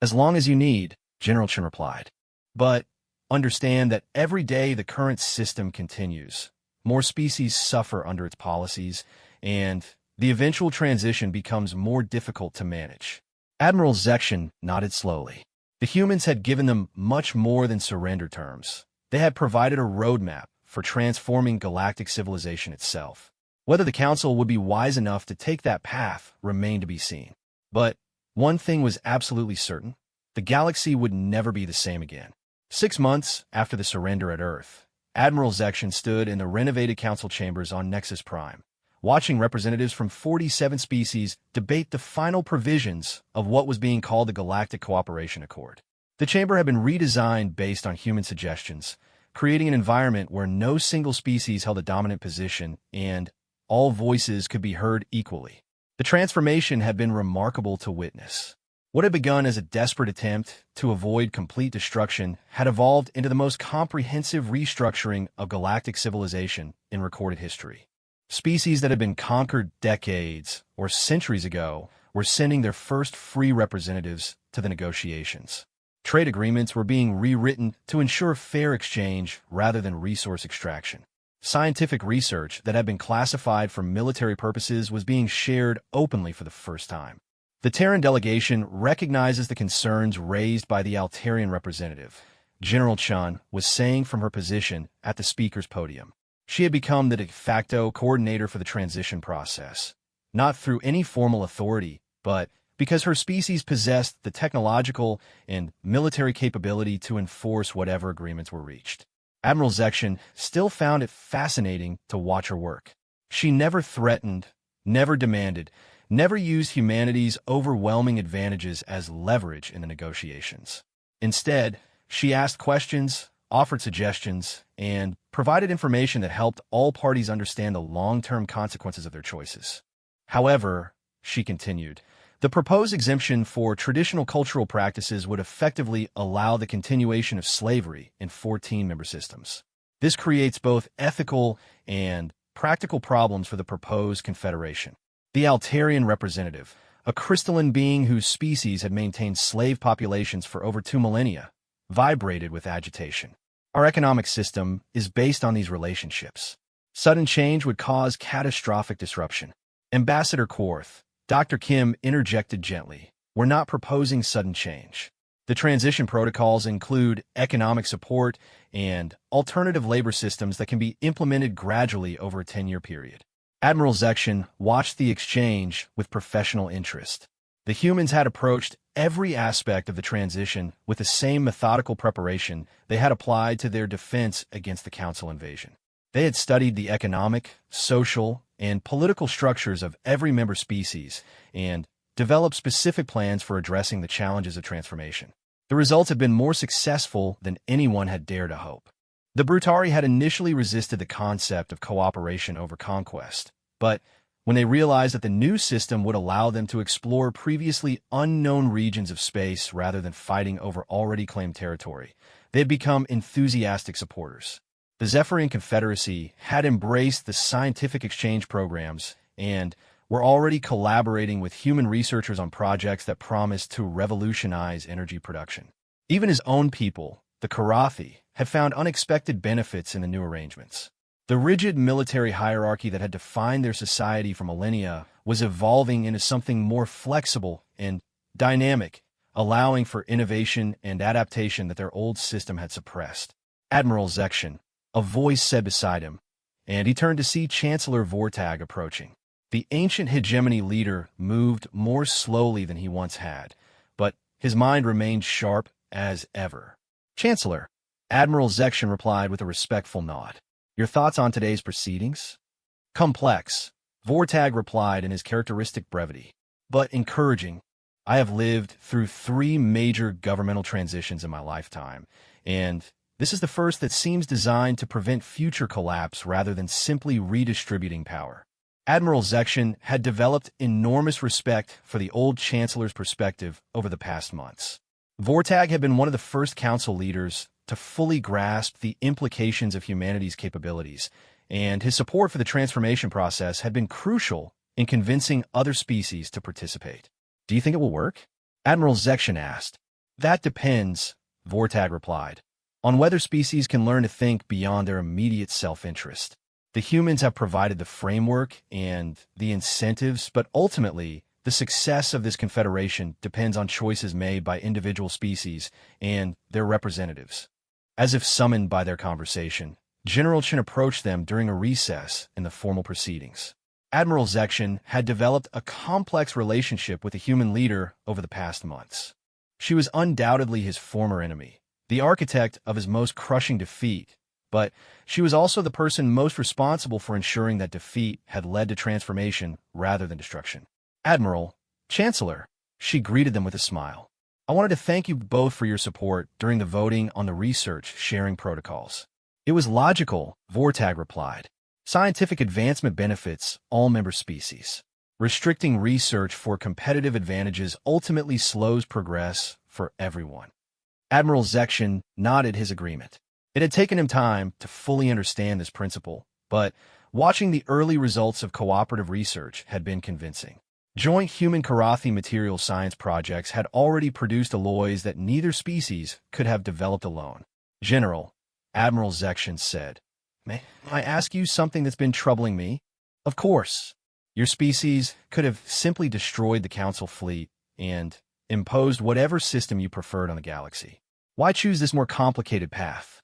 As long as you need, General Chen replied. But understand that every day the current system continues. More species suffer under its policies, and the eventual transition becomes more difficult to manage. Admiral Zekshin nodded slowly. The humans had given them much more than surrender terms. They had provided a roadmap for transforming galactic civilization itself. Whether the Council would be wise enough to take that path remained to be seen. But one thing was absolutely certain. The galaxy would never be the same again. 6 months after the surrender at Earth, Admiral Zekshin stood in the renovated Council chambers on Nexus Prime, watching representatives from 47 species debate the final provisions of what was being called the Galactic Cooperation Accord. The chamber had been redesigned based on human suggestions, creating an environment where no single species held a dominant position and all voices could be heard equally. The transformation had been remarkable to witness. What had begun as a desperate attempt to avoid complete destruction had evolved into the most comprehensive restructuring of galactic civilization in recorded history. Species that had been conquered decades or centuries ago were sending their first free representatives to the negotiations. Trade agreements were being rewritten to ensure fair exchange rather than resource extraction. Scientific research that had been classified for military purposes was being shared openly for the first time. The Terran delegation recognizes the concerns raised by the Altarian representative. General Chun was saying from her position at the speaker's podium. She had become the de facto coordinator for the transition process, not through any formal authority, but because her species possessed the technological and military capability to enforce whatever agreements were reached. Admiral Zekshin still found it fascinating to watch her work. She never threatened, never demanded, never used humanity's overwhelming advantages as leverage in the negotiations. Instead, she asked questions, offered suggestions, and provided information that helped all parties understand the long-term consequences of their choices. However, she continued, the proposed exemption for traditional cultural practices would effectively allow the continuation of slavery in 14 member systems. This creates both ethical and practical problems for the proposed confederation. The Altarian representative, a crystalline being whose species had maintained slave populations for over 2 millennia, vibrated with agitation. Our economic system is based on these relationships. Sudden change would cause catastrophic disruption. Ambassador Quarth, Dr. Kim interjected gently, we're not proposing sudden change. The transition protocols include economic support and alternative labor systems that can be implemented gradually over a 10-year period. Admiral Zekshin watched the exchange with professional interest. The humans had approached every aspect of the transition with the same methodical preparation they had applied to their defense against the Council invasion. They had studied the economic, social, and political structures of every member species and developed specific plans for addressing the challenges of transformation. The results had been more successful than anyone had dared to hope. The Brutari had initially resisted the concept of cooperation over conquest, but when they realized that the new system would allow them to explore previously unknown regions of space rather than fighting over already claimed territory, they had become enthusiastic supporters. The Zephyrian Confederacy had embraced the scientific exchange programs and were already collaborating with human researchers on projects that promised to revolutionize energy production. Even his own people, the Karathi, had found unexpected benefits in the new arrangements. The rigid military hierarchy that had defined their society for millennia was evolving into something more flexible and dynamic, allowing for innovation and adaptation that their old system had suppressed. Admiral Zekshin, a voice said beside him, and he turned to see Chancellor Vortag approaching. The ancient hegemony leader moved more slowly than he once had, but his mind remained sharp as ever. Chancellor, Admiral Zekshin replied with a respectful nod. Your thoughts on today's proceedings? Complex, Vortag replied in his characteristic brevity, but encouraging. I have lived through 3 major governmental transitions in my lifetime, and this is the first that seems designed to prevent future collapse rather than simply redistributing power. Admiral Zekshin had developed enormous respect for the old Chancellor's perspective over the past months. Vortag had been one of the first council leaders to fully grasp the implications of humanity's capabilities, and his support for the transformation process had been crucial in convincing other species to participate. Do you think it will work? Admiral Zekshin asked. That depends, Vortag replied, on whether species can learn to think beyond their immediate self-interest. The humans have provided the framework and the incentives, but ultimately, the success of this confederation depends on choices made by individual species and their representatives. As if summoned by their conversation, General Chen approached them during a recess in the formal proceedings. Admiral Zekshin had developed a complex relationship with the human leader over the past months. She was undoubtedly his former enemy, the architect of his most crushing defeat, but she was also the person most responsible for ensuring that defeat had led to transformation rather than destruction. Admiral, Chancellor, she greeted them with a smile. I wanted to thank you both for your support during the voting on the research sharing protocols. It was logical, Vortag replied. Scientific advancement benefits all member species. Restricting research for competitive advantages ultimately slows progress for everyone. Admiral Zekshin nodded his agreement. It had taken him time to fully understand this principle, but watching the early results of cooperative research had been convincing. Joint human Karathi material science projects had already produced alloys that neither species could have developed alone. General, Admiral Zekshin said, "May I ask you something that's been troubling me?" "Of course. Your species could have simply destroyed the Council fleet and imposed whatever system you preferred on the galaxy. Why choose this more complicated path?"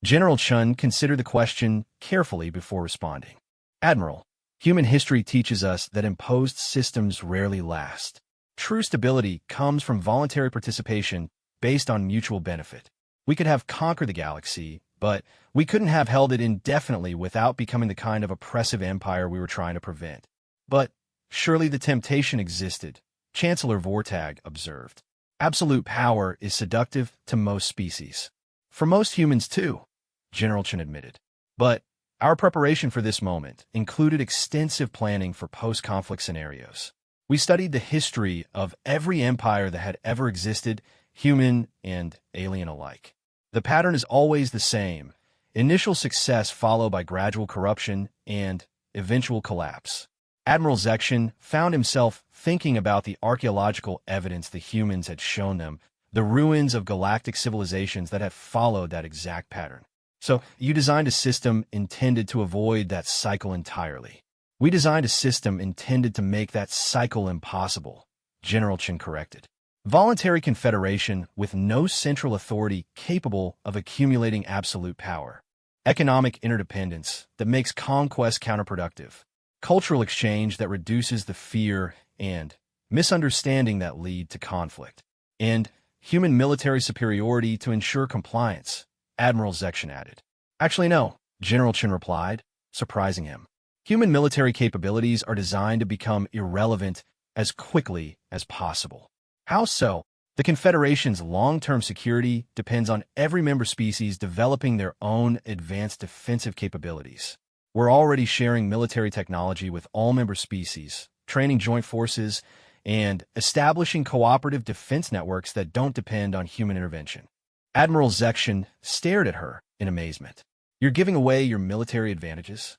General Chun considered the question carefully before responding. "Admiral, human history teaches us that imposed systems rarely last. True stability comes from voluntary participation based on mutual benefit. We could have conquered the galaxy, but we couldn't have held it indefinitely without becoming the kind of oppressive empire we were trying to prevent." "But surely the temptation existed," Chancellor Vortag observed. "Absolute power is seductive to most species. For most humans, too," General Chen admitted. "But our preparation for this moment included extensive planning for post-conflict scenarios. We studied the history of every empire that had ever existed, human and alien alike. The pattern is always the same: initial success followed by gradual corruption and eventual collapse." Admiral Zekshin found himself thinking about the archaeological evidence the humans had shown them, the ruins of galactic civilizations that had followed that exact pattern. "So, you designed a system intended to avoid that cycle entirely." "We designed a system intended to make that cycle impossible," General Chen corrected. "Voluntary confederation with no central authority capable of accumulating absolute power. Economic interdependence that makes conquest counterproductive. Cultural exchange that reduces the fear and misunderstanding that lead to conflict. And human military superiority to ensure compliance," Admiral Zekshin added. "Actually, no," General Chen replied, surprising him. "Human military capabilities are designed to become irrelevant as quickly as possible." "How so?" "The Confederation's long-term security depends on every member species developing their own advanced defensive capabilities. We're already sharing military technology with all member species, training joint forces, and establishing cooperative defense networks that don't depend on human intervention." Admiral Zekshin stared at her in amazement. "You're giving away your military advantages?"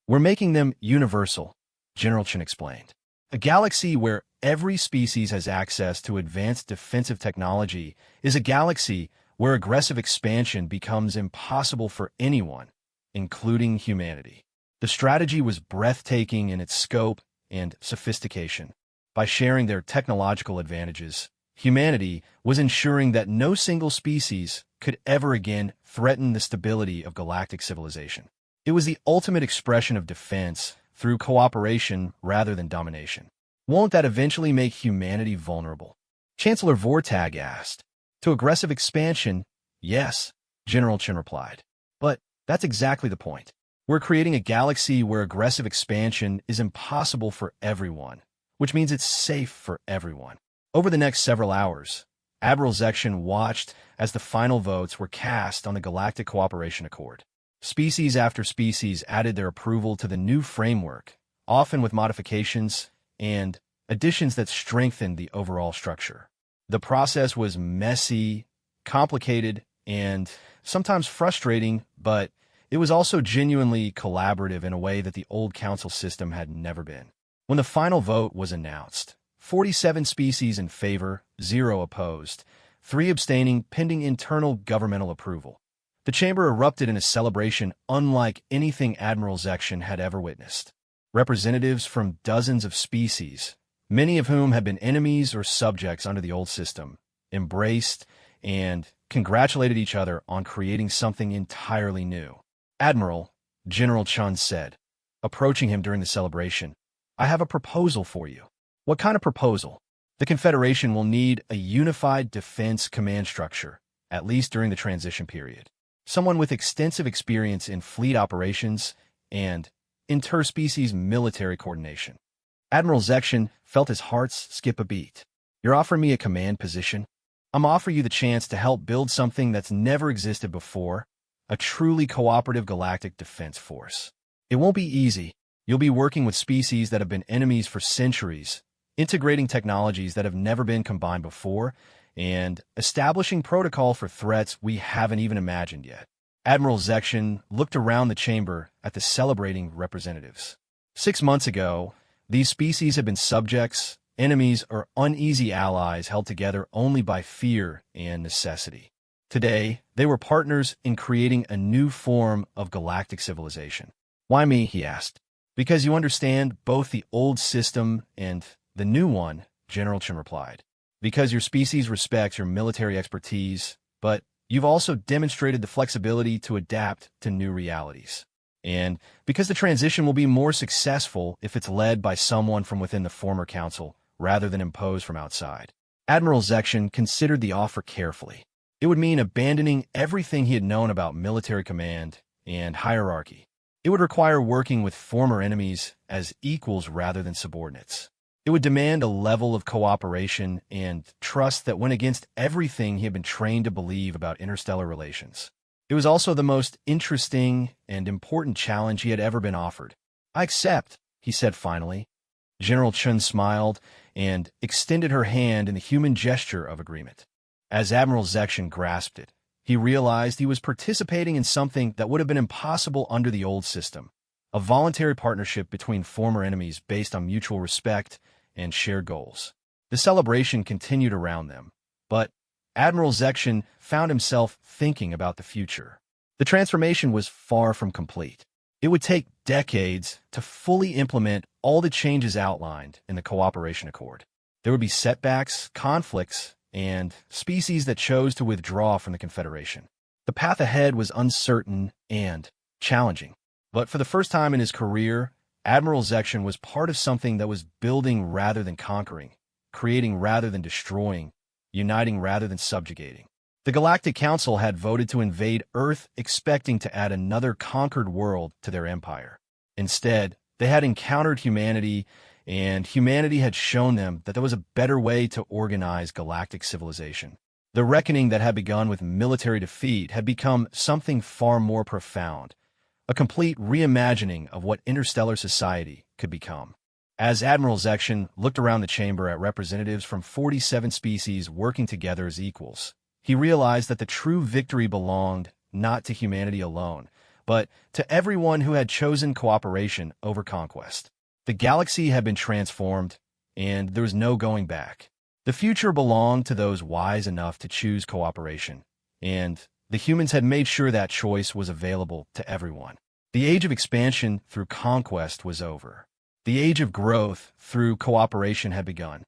"We're making them universal," General Chen explained. "A galaxy where every species has access to advanced defensive technology is a galaxy where aggressive expansion becomes impossible for anyone, including humanity." The strategy was breathtaking in its scope and sophistication. By sharing their technological advantages, humanity was ensuring that no single species could ever again threaten the stability of galactic civilization. It was the ultimate expression of defense through cooperation rather than domination. "Won't that eventually make humanity vulnerable?" Chancellor Vortag asked. "To aggressive expansion, yes," General Chen replied. "But that's exactly the point. We're creating a galaxy where aggressive expansion is impossible for everyone, which means it's safe for everyone." Over the next several hours, Admiral Zekshin watched as the final votes were cast on the Galactic Cooperation Accord. Species after species added their approval to the new framework, often with modifications and additions that strengthened the overall structure. The process was messy, complicated, and sometimes frustrating, but it was also genuinely collaborative in a way that the old council system had never been. When the final vote was announced, 47 species in favor, 0 opposed, 3 abstaining pending internal governmental approval. The chamber erupted in a celebration unlike anything Admiral Zekshin had ever witnessed. Representatives from dozens of species, many of whom had been enemies or subjects under the old system, embraced and congratulated each other on creating something entirely new. "Admiral," General Chun said, approaching him during the celebration, "I have a proposal for you." "What kind of proposal?" "The Confederation will need a unified defense command structure, at least during the transition period. Someone with extensive experience in fleet operations and interspecies military coordination." Admiral Zekshin felt his heart skip a beat. "You're offering me a command position?" "I'm offering you the chance to help build something that's never existed before, a truly cooperative galactic defense force. It won't be easy," You'll be working with species that have been enemies for centuries, integrating technologies that have never been combined before, and establishing protocol for threats we haven't even imagined yet. Admiral Zekshin looked around the chamber at the celebrating representatives. 6 months ago, these species had been subjects, enemies, or uneasy allies held together only by fear and necessity. Today, they were partners in creating a new form of galactic civilization. Why me, he asked. Because you understand both the old system and the new one, General Chen replied. Because your species respects your military expertise, but you've also demonstrated the flexibility to adapt to new realities. And because the transition will be more successful if it's led by someone from within the former council rather than imposed from outside. Admiral Zekshin considered the offer carefully. It would mean abandoning everything he had known about military command and hierarchy. It would require working with former enemies as equals rather than subordinates. It would demand a level of cooperation and trust that went against everything he had been trained to believe about interstellar relations. It was also the most interesting and important challenge he had ever been offered. I accept, he said finally. General Chun smiled and extended her hand in the human gesture of agreement. As Admiral Zekshin grasped it, he realized he was participating in something that would have been impossible under the old system, a voluntary partnership between former enemies based on mutual respect and shared goals. The celebration continued around them, but Admiral Zekshin found himself thinking about the future. The transformation was far from complete. It would take decades to fully implement all the changes outlined in the Cooperation Accord. There would be setbacks, conflicts, and species that chose to withdraw from the Confederation. The path ahead was uncertain and challenging. But for the first time in his career, Admiral Zekshin was part of something that was building rather than conquering, creating rather than destroying, uniting rather than subjugating. The Galactic Council had voted to invade Earth, expecting to add another conquered world to their empire. Instead, they had encountered humanity, and humanity had shown them that there was a better way to organize galactic civilization. The reckoning that had begun with military defeat had become something far more profound, a complete reimagining of what interstellar society could become. As Admiral Zekshin looked around the chamber at representatives from 47 species working together as equals, he realized that the true victory belonged not to humanity alone, but to everyone who had chosen cooperation over conquest. The galaxy had been transformed, and there was no going back. The future belonged to those wise enough to choose cooperation, and the humans had made sure that choice was available to everyone. The age of expansion through conquest was over. The age of growth through cooperation had begun.